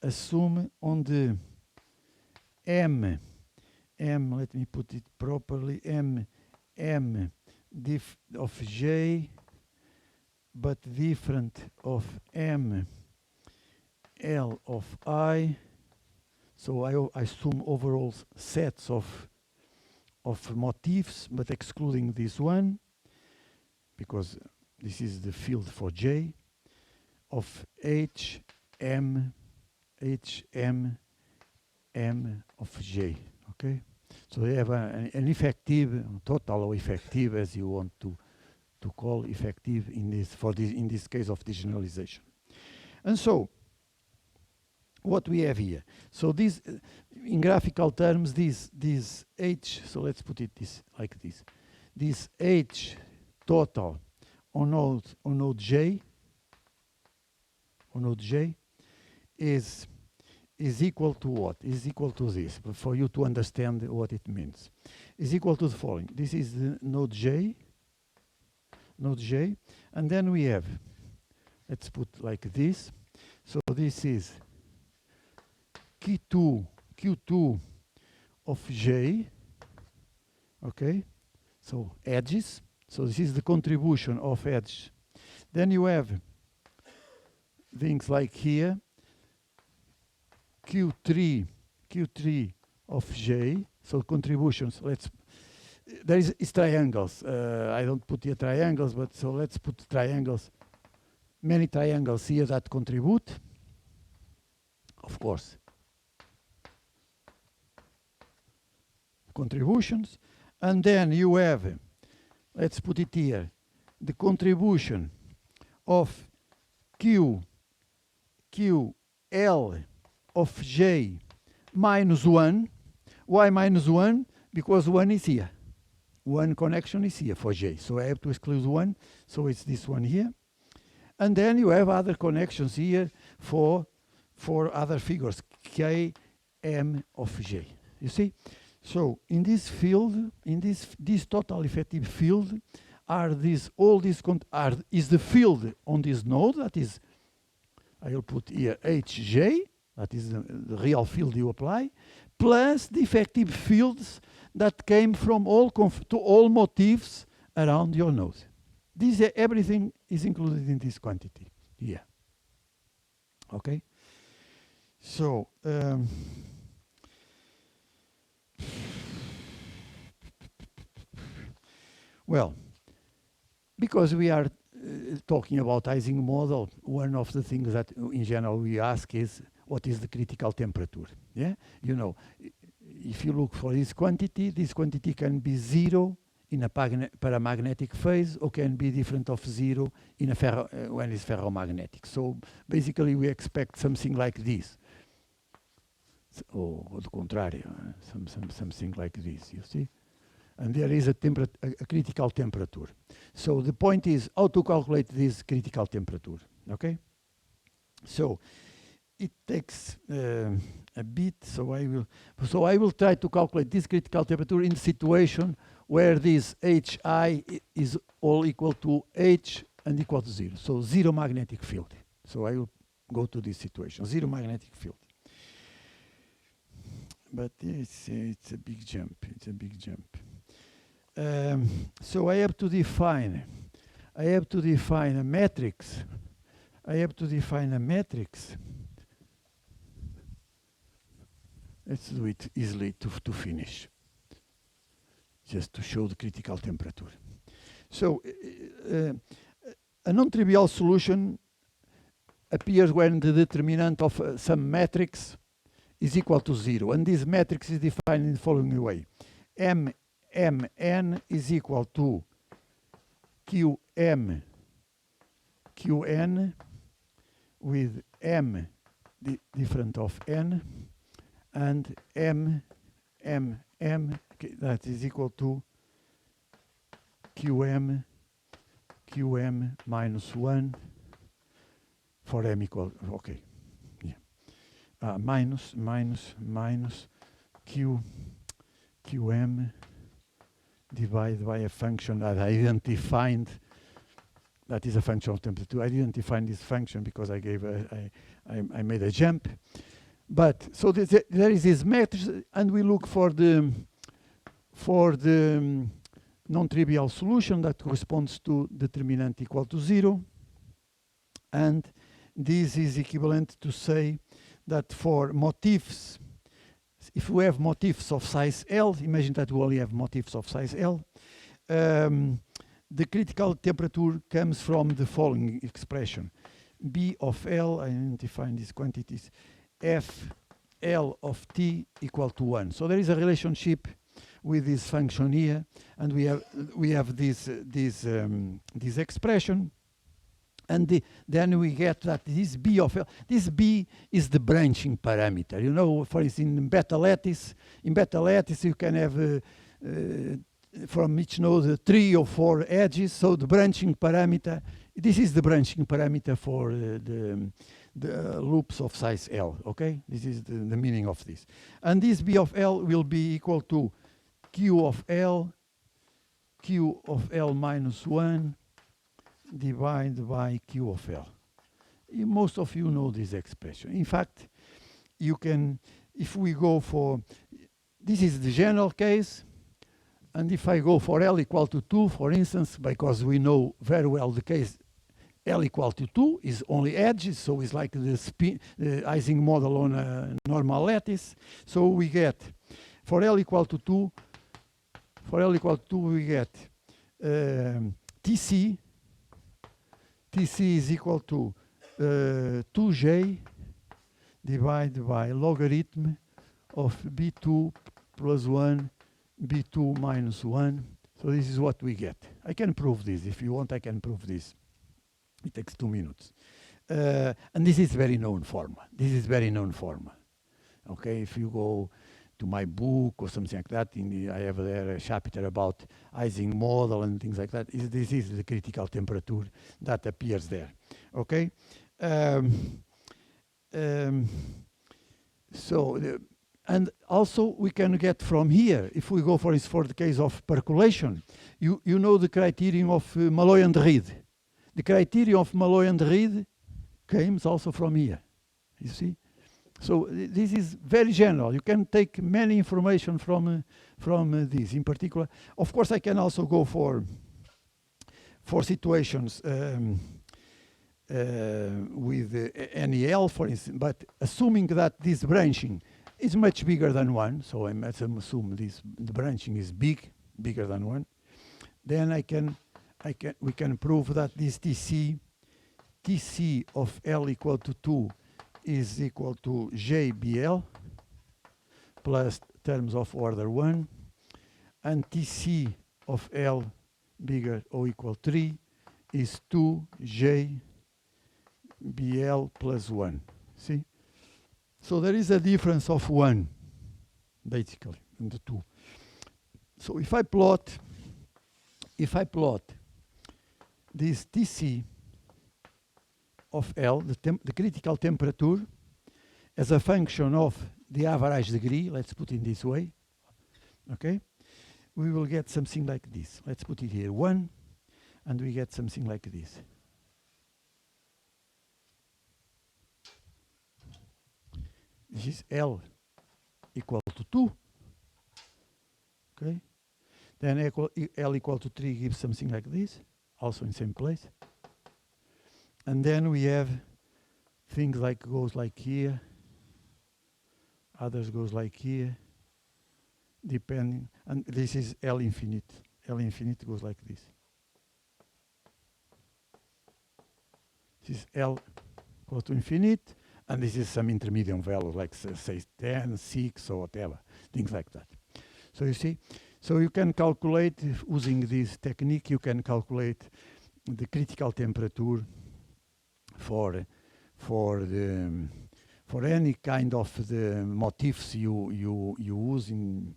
assume on the m, let me put it properly, m diff of j, but different of m l of I. So I assume overall sets of motifs, but excluding this one, because this is the field for j, of h m of j. Okay, so they have an effective, total or effective, as you want to call effective in this case of the generalization. And so what we have here, so this in graphical terms, this h, so let's put it like this, this h total on node j is equal to what? Is equal to this, but for you to understand what it means. Is equal to the following. This is the node j, and then we have, let's put like this. So this is Q2 of j, okay? So edges. So this is the contribution of edge. Then you have things like here, Q3 of j. So contributions. There is triangles. I don't put here triangles, but so let's put triangles. Many triangles here that contribute, of course. Contributions, and then you have, let's put it here, the contribution of QL of j minus 1. Why minus 1? Because 1 is here. One connection is here for j, so I have to exclude 1, so it's this one here. And then you have other connections here for other figures, k, m of j. You see? So in this field, in this total effective field, is the field on this node, that is, I will put here hj, that is the real field you apply, plus the effective fields that came from all motifs around your node. Everything is included in this quantity here. Okay? So, well, because we are talking about Ising model, one of the things that in general we ask is, what is the critical temperature? Yeah, you know, if you look for this quantity can be 0 in a paramagnetic phase, or can be different of 0 in a when it's ferromagnetic. So basically we expect something like this. Or the contrary, something like this, you see? And there is a critical temperature. So the point is how to calculate this critical temperature, okay? So it takes a bit, so I will try to calculate this critical temperature in the situation where this Hi is all equal to H and equal to 0. So 0 magnetic field. So I will go to this situation, 0 magnetic field. But it's a big jump. It's a big jump. So I have to define a matrix. Let's do it easily to finish, just to show the critical temperature. So a non-trivial solution appears when the determinant of some matrix is equal to 0. And this matrix is defined in the following way. Mn is equal to Qn with m different of n, and m that is equal to Qm minus 1 for m equal, okay, yeah. Minus qm divided by a function that I didn't define. That is a function of temperature. I didn't define this function because I gave I made a jump. But so there is this matrix, and we look for the non-trivial solution that corresponds to determinant equal to 0. And this is equivalent to say that for motifs, if we have motifs of size L, imagine that we only have motifs of size L, the critical temperature comes from the following expression. B of L, I didn't define these quantities, F L of T equal to 1. So there is a relationship with this function here, and we have this expression, and then we get that this B of L, this B is the branching parameter. You know, for instance, in beta lattice you can have from each node 3 or 4 edges. So the branching parameter, this is the branching parameter for the loops of size L. Okay, this is the meaning of this, and this B of L will be equal to Q of L minus 1 divided by Q of L. Most of you know this expression. In fact, you can, if we go for, this is the general case, and if I go for L equal to 2, for instance, because we know very well the case L equal to 2 is only edges, so it's like the Ising model on a normal lattice. So we get, for L equal to 2, we get TC is equal to 2J divided by logarithm of B2 plus 1, B2 minus 1. So this is what we get. I can prove this. If you want, I can prove this. It takes 2 minutes. And this is very known formula. Okay, if you go to my book or something like that, I have there a chapter about Ising model and things like that. This is the critical temperature that appears there. Okay, and also we can get from here, if we go for the case of percolation, you know the criterion of Malloy and Reed. The criterion of Malloy and Reed comes also from here, you see. So this is very general. You can take many information from this in particular. Of course, I can also go for situations with NEL, for instance, but assuming that this branching is much bigger than 1, so I must assume the branching is bigger than 1, then we can prove that this TC of L equal to 2 is equal to JBL plus terms of order 1, and TC of L bigger or equal 3 is 2JBL plus 1. See? So there is a difference of 1, basically, in the two. So if I plot this TC of L, the critical temperature, as a function of the average degree, let's put it this way, okay, we will get something like this. Let's put it here 1, and we get something like this. This is L equal to 2, okay, then L equal to 3 gives something like this, also in same place. And then we have things like goes like here, others goes like here, depending, and this is L infinite. L infinite goes like this. This is L equal to infinite, and this is some intermediate value, like say 10, 6, or whatever, things like that. So you see, so you can calculate, using this technique, you can calculate the critical temperature for any kind of the motifs you use in.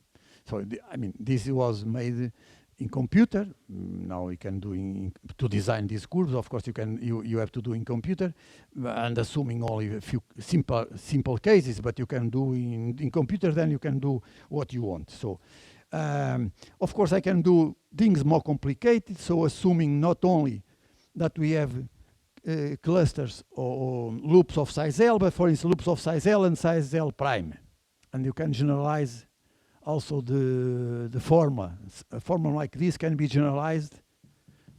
So I mean, this was made in computer. Now you can do to design these curves. Of course, you have to do in computer, and assuming only a few simple cases. But you can do in computer. Then you can do what you want. So, of course, I can do things more complicated. So, assuming not only that we have clusters or loops of size L, but for instance, loops of size L and size L prime, and you can generalize. Also, the formula. A formula like this can be generalized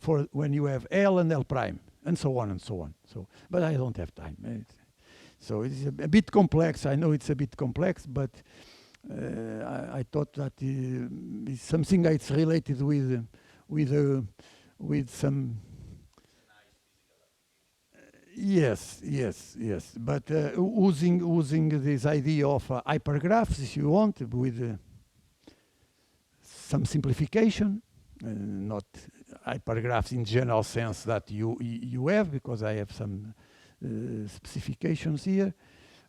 for when you have L and L prime, and so on and so on. So, but I don't have time. So it's a bit complex. I know it's a bit complex, but I thought that it's something that's related with some. Yes. But using this idea of hypergraphs, if you want, with some simplification, not hypergraphs in general sense that you have, because I have some specifications here.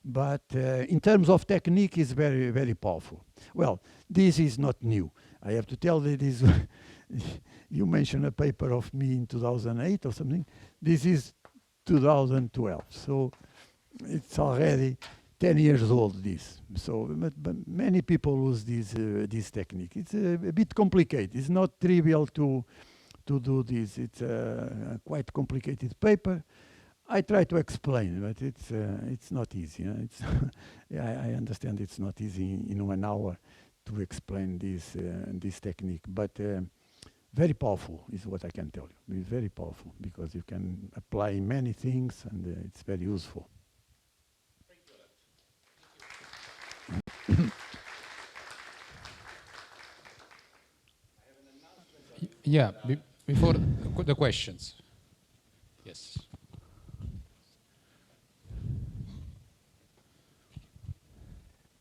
But in terms of technique, it's very, very powerful. Well, this is not new. I have to tell that this. You mentioned a paper of me in 2008 or something. This is 2012, so it's already 10 years old. This, so but many people use this technique. It's a bit complicated. It's not trivial to do this. It's a quite complicated paper. I try to explain, but it's not easy. It's I understand it's not easy in 1 hour to explain this technique, but. Very powerful is what I can tell you. It's very powerful because you can apply many things, and it's very useful. Yeah, before the questions. Yes.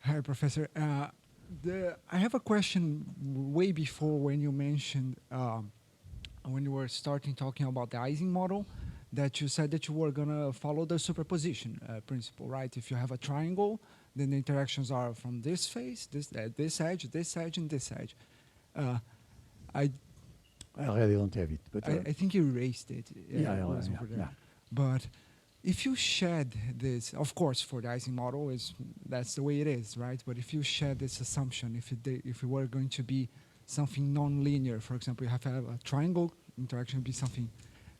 Hi, Professor. I have a question way before when you mentioned, when you were starting talking about the Ising model, that you said that you were going to follow the superposition principle, right? If you have a triangle, then the interactions are from this face, this edge, and this edge. I really don't have it, but I think you erased it. Yeah. But if you shed this, of course, for the Ising model, that's the way it is, right? But if you shed this assumption, if it were going to be something non-linear, for example, you have to have a triangle interaction be something.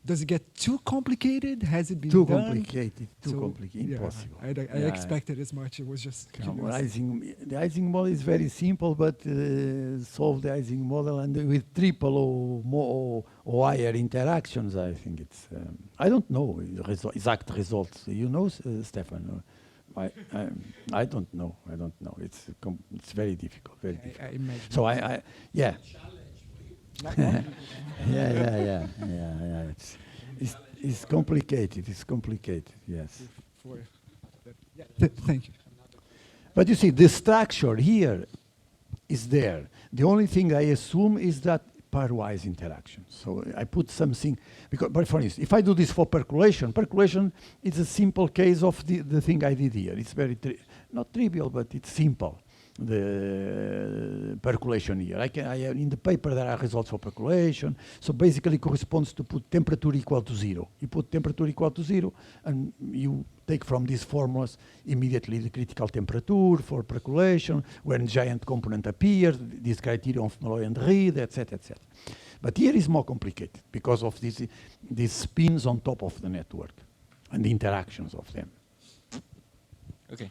Does it get too complicated? Has it been too done? complicated? Too complicated, impossible. I expected as much. It was just the Ising model is very simple, but solve the Ising model and with triple or more or higher interactions, I think it's. I don't know exact results. You know, Stefan? I don't know. It's very difficult. Very difficult. I imagine. So yeah. Yeah. It's complicated. It's complicated. Yes. Thank you. But you see, the structure here is there. The only thing I assume is that pairwise interaction. So I put something because, but for instance, if I do this for percolation is a simple case of the thing I did here. It's very not trivial, but it's simple. The percolation here. I in the paper there are results for percolation. So basically corresponds to put temperature equal to 0. You put temperature equal to 0 and you take from these formulas immediately the critical temperature for percolation, when giant component appears, this criterion of Malloy and Reed, etc., etc. But here is more complicated because of these spins on top of the network and the interactions of them. Okay.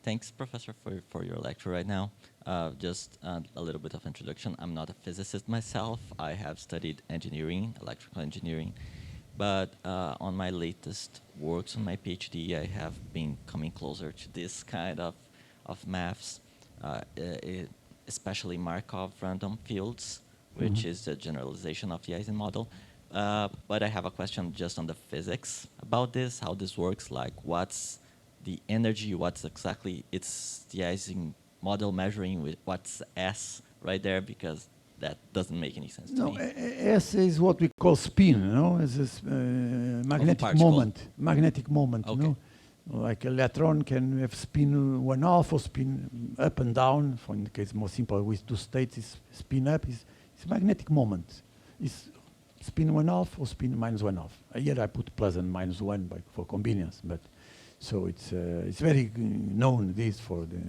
Thanks, Professor, for your lecture right now. Just a little bit of introduction. I'm not a physicist myself. I have studied engineering, electrical engineering. But on my latest works on my PhD, I have been coming closer to this kind of maths, especially Markov random fields, which is the generalization of the Ising model. But I have a question just on the physics about this, how this works, like what's the energy, what's exactly, it's the Ising model measuring with what's S right there, because that doesn't make any sense to me. S is what we call spin, no? It's this magnetic moment. Magnetic moment, okay. no? Like electron can have spin 1/2 or spin up and down. For in the case more simple with two states, is spin up is magnetic moment. Is spin 1/2 or spin minus 1/2. Here I put plus and minus 1 for convenience, but so it's very known this for the.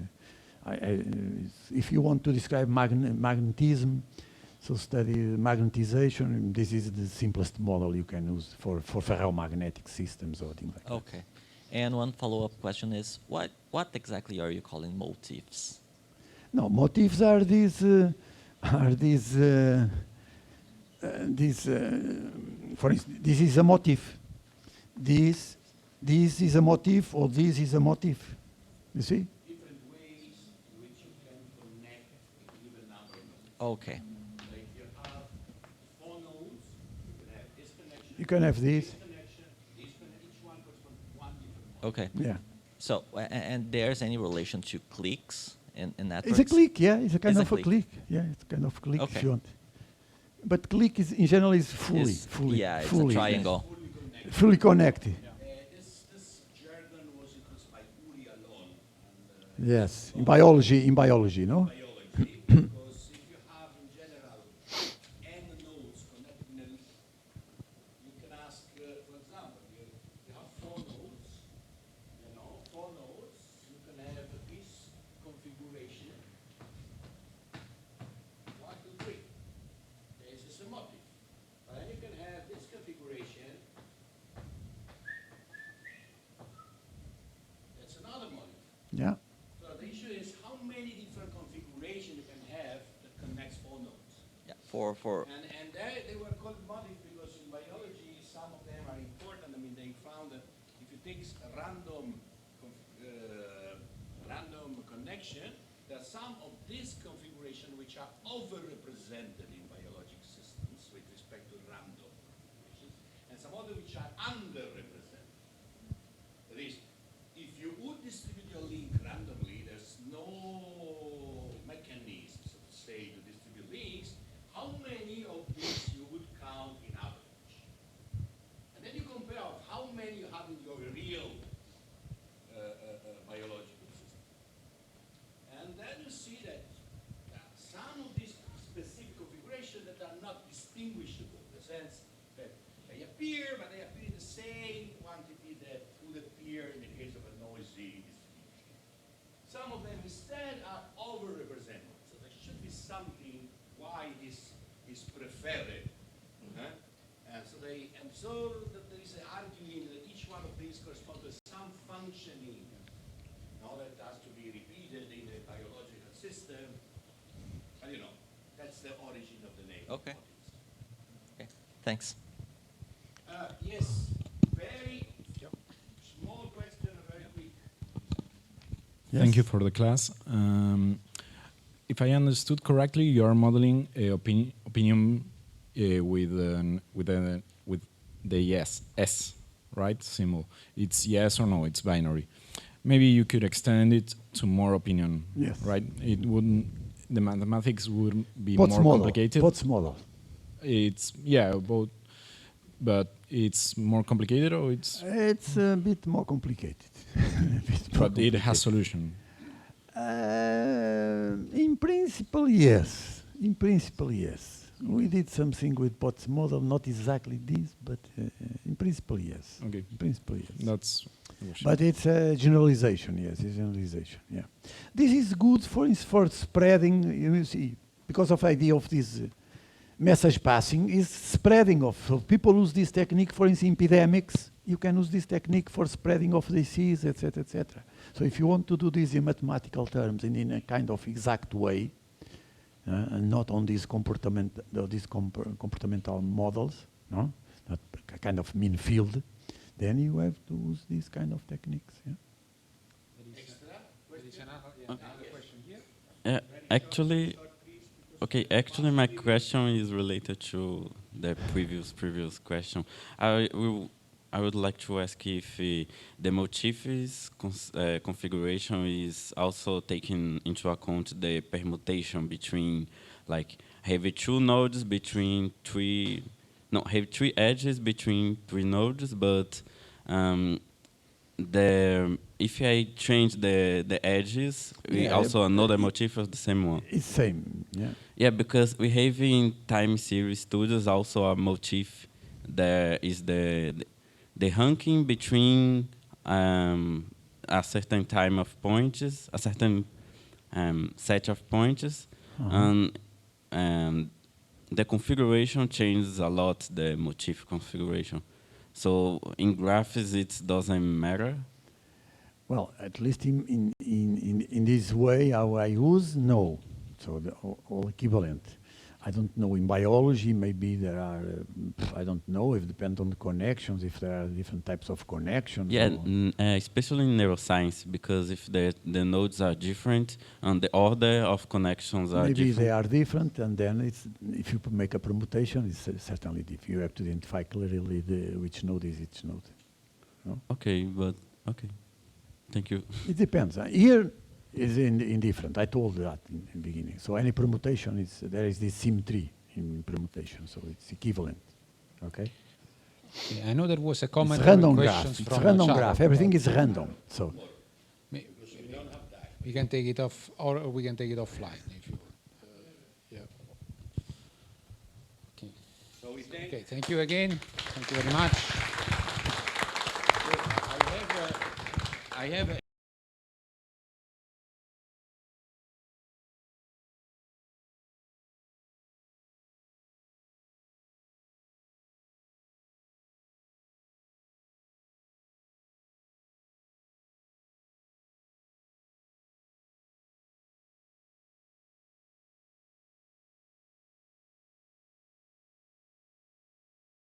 If you want to describe magnetism, so study magnetization. This is the simplest model you can use for ferromagnetic systems or things like that. Okay. And one follow-up question is, what exactly are you calling motifs? No, motifs are these for instance, this is a motif. This is a motif, or this is a motif. You see? Different ways in which you can connect a given number of nodes. Okay. Like you have 4 nodes, you can have this connection. You can have this. Connection, this connection. Each one corresponds to one different one. Okay. Yeah. So, and there's any relation to cliques in networks? It's a click, yeah. It's a kind It's a of a click. click. Yeah, it's kind of click Okay. if you want. But click is in general is fully, Yeah, it's fully, a triangle. fully connected. This jargon was introduced by Uri alone. Yes, in biology, no? Biology, because if you have in general n nodes connected in a loop, you can ask, for example, you have 4 nodes, 4 nodes, you can have this configuration, 1, 2, 3. This is a motif. But then you can have this configuration, that's another motif. Yeah. So the issue is how many different configurations you can have that connects 4 nodes. Yeah, for And they were called motifs because in biology some of them are important. I mean, they found that if you take a random connection, there are some of these configurations which are overrepresented in biologic systems with respect to random configurations, and some other which are underrepresented. That is, if you would distribute your link randomly, there's no mechanism, so to say, to distribute links. How many of these you would count in average? And then you compare how many you have in your real biological system. And then you see that some of these specific configurations that are not distinguishable, in the sense that they appear, but they appear in the same quantity that would appear in the case of a noisy distribution. Some of them instead are overrepresented. So there should be something why this is preferred. And so that there is an argument that each one of these corresponds to some functioning. Now that has to be repeated in a biological system. And that's the origin of the name. Okay. Okay. Thanks. Yes, very small question, very quick. Thank you for the class. If I understood correctly, you are modeling a opinion with the yes, S, right? Symbol. It's yes or no. It's binary. Maybe you could extend it to more opinion. Yes. Right. It wouldn't. The mathematics would be Potts more model. complicated. Potts model. It's both, but it's more complicated, or it's. It's a bit more complicated. But it has solution. In principle, yes. In principle, yes. We did something with Potts model, not exactly this, but in principle, yes. Okay. In principle, yes. That's. But it's a generalization, yes, it's a generalization, yeah. This is good for spreading, you see, because of the idea of this message passing is spreading of. So people use this technique, for instance, in epidemics, you can use this technique for spreading of disease, etc., etc. So if you want to do this in mathematical terms and in a kind of exact way, and not on these comportamental models, no, not a kind of mean field, then you have to use these kind of techniques. Yeah. There is another question here. Actually, my question is related to the previous question. I would like to ask if the motifs configuration is also taking into account the permutation between, like, have 2 nodes between 3. No, have 3 edges between 3 nodes, but if I change the edges, we Yeah, also know the motif of the same one. It's same, yeah. Yeah, because we have in time series studios also a motif. There is the ranking between a certain time of points, a certain set of points, and the configuration changes a lot. The motif configuration. So in graphics, it doesn't matter. Well, at least in this way, how I use, no. So all equivalent. I don't know, in biology, maybe there are, I don't know, if it depends on the connections, if there are different types of connections. Yeah, or especially in neuroscience, because if the nodes are different and the order of connections are maybe different. they are different, and then it's, if you make a permutation, it's certainly different. You have to identify clearly which node is each node. No? Okay, but okay. Thank you. It depends. Here is indifferent. I told that in the beginning. So any permutation, there is this symmetry in permutation, so it's equivalent. Okay? I know there was a comment It's random on graph. questions It's from random the chat, graph. Everything but is random. So we can take it off, or we can take it offline if you want. Yeah. Okay. Okay. Thank you again. Thank you very much. I have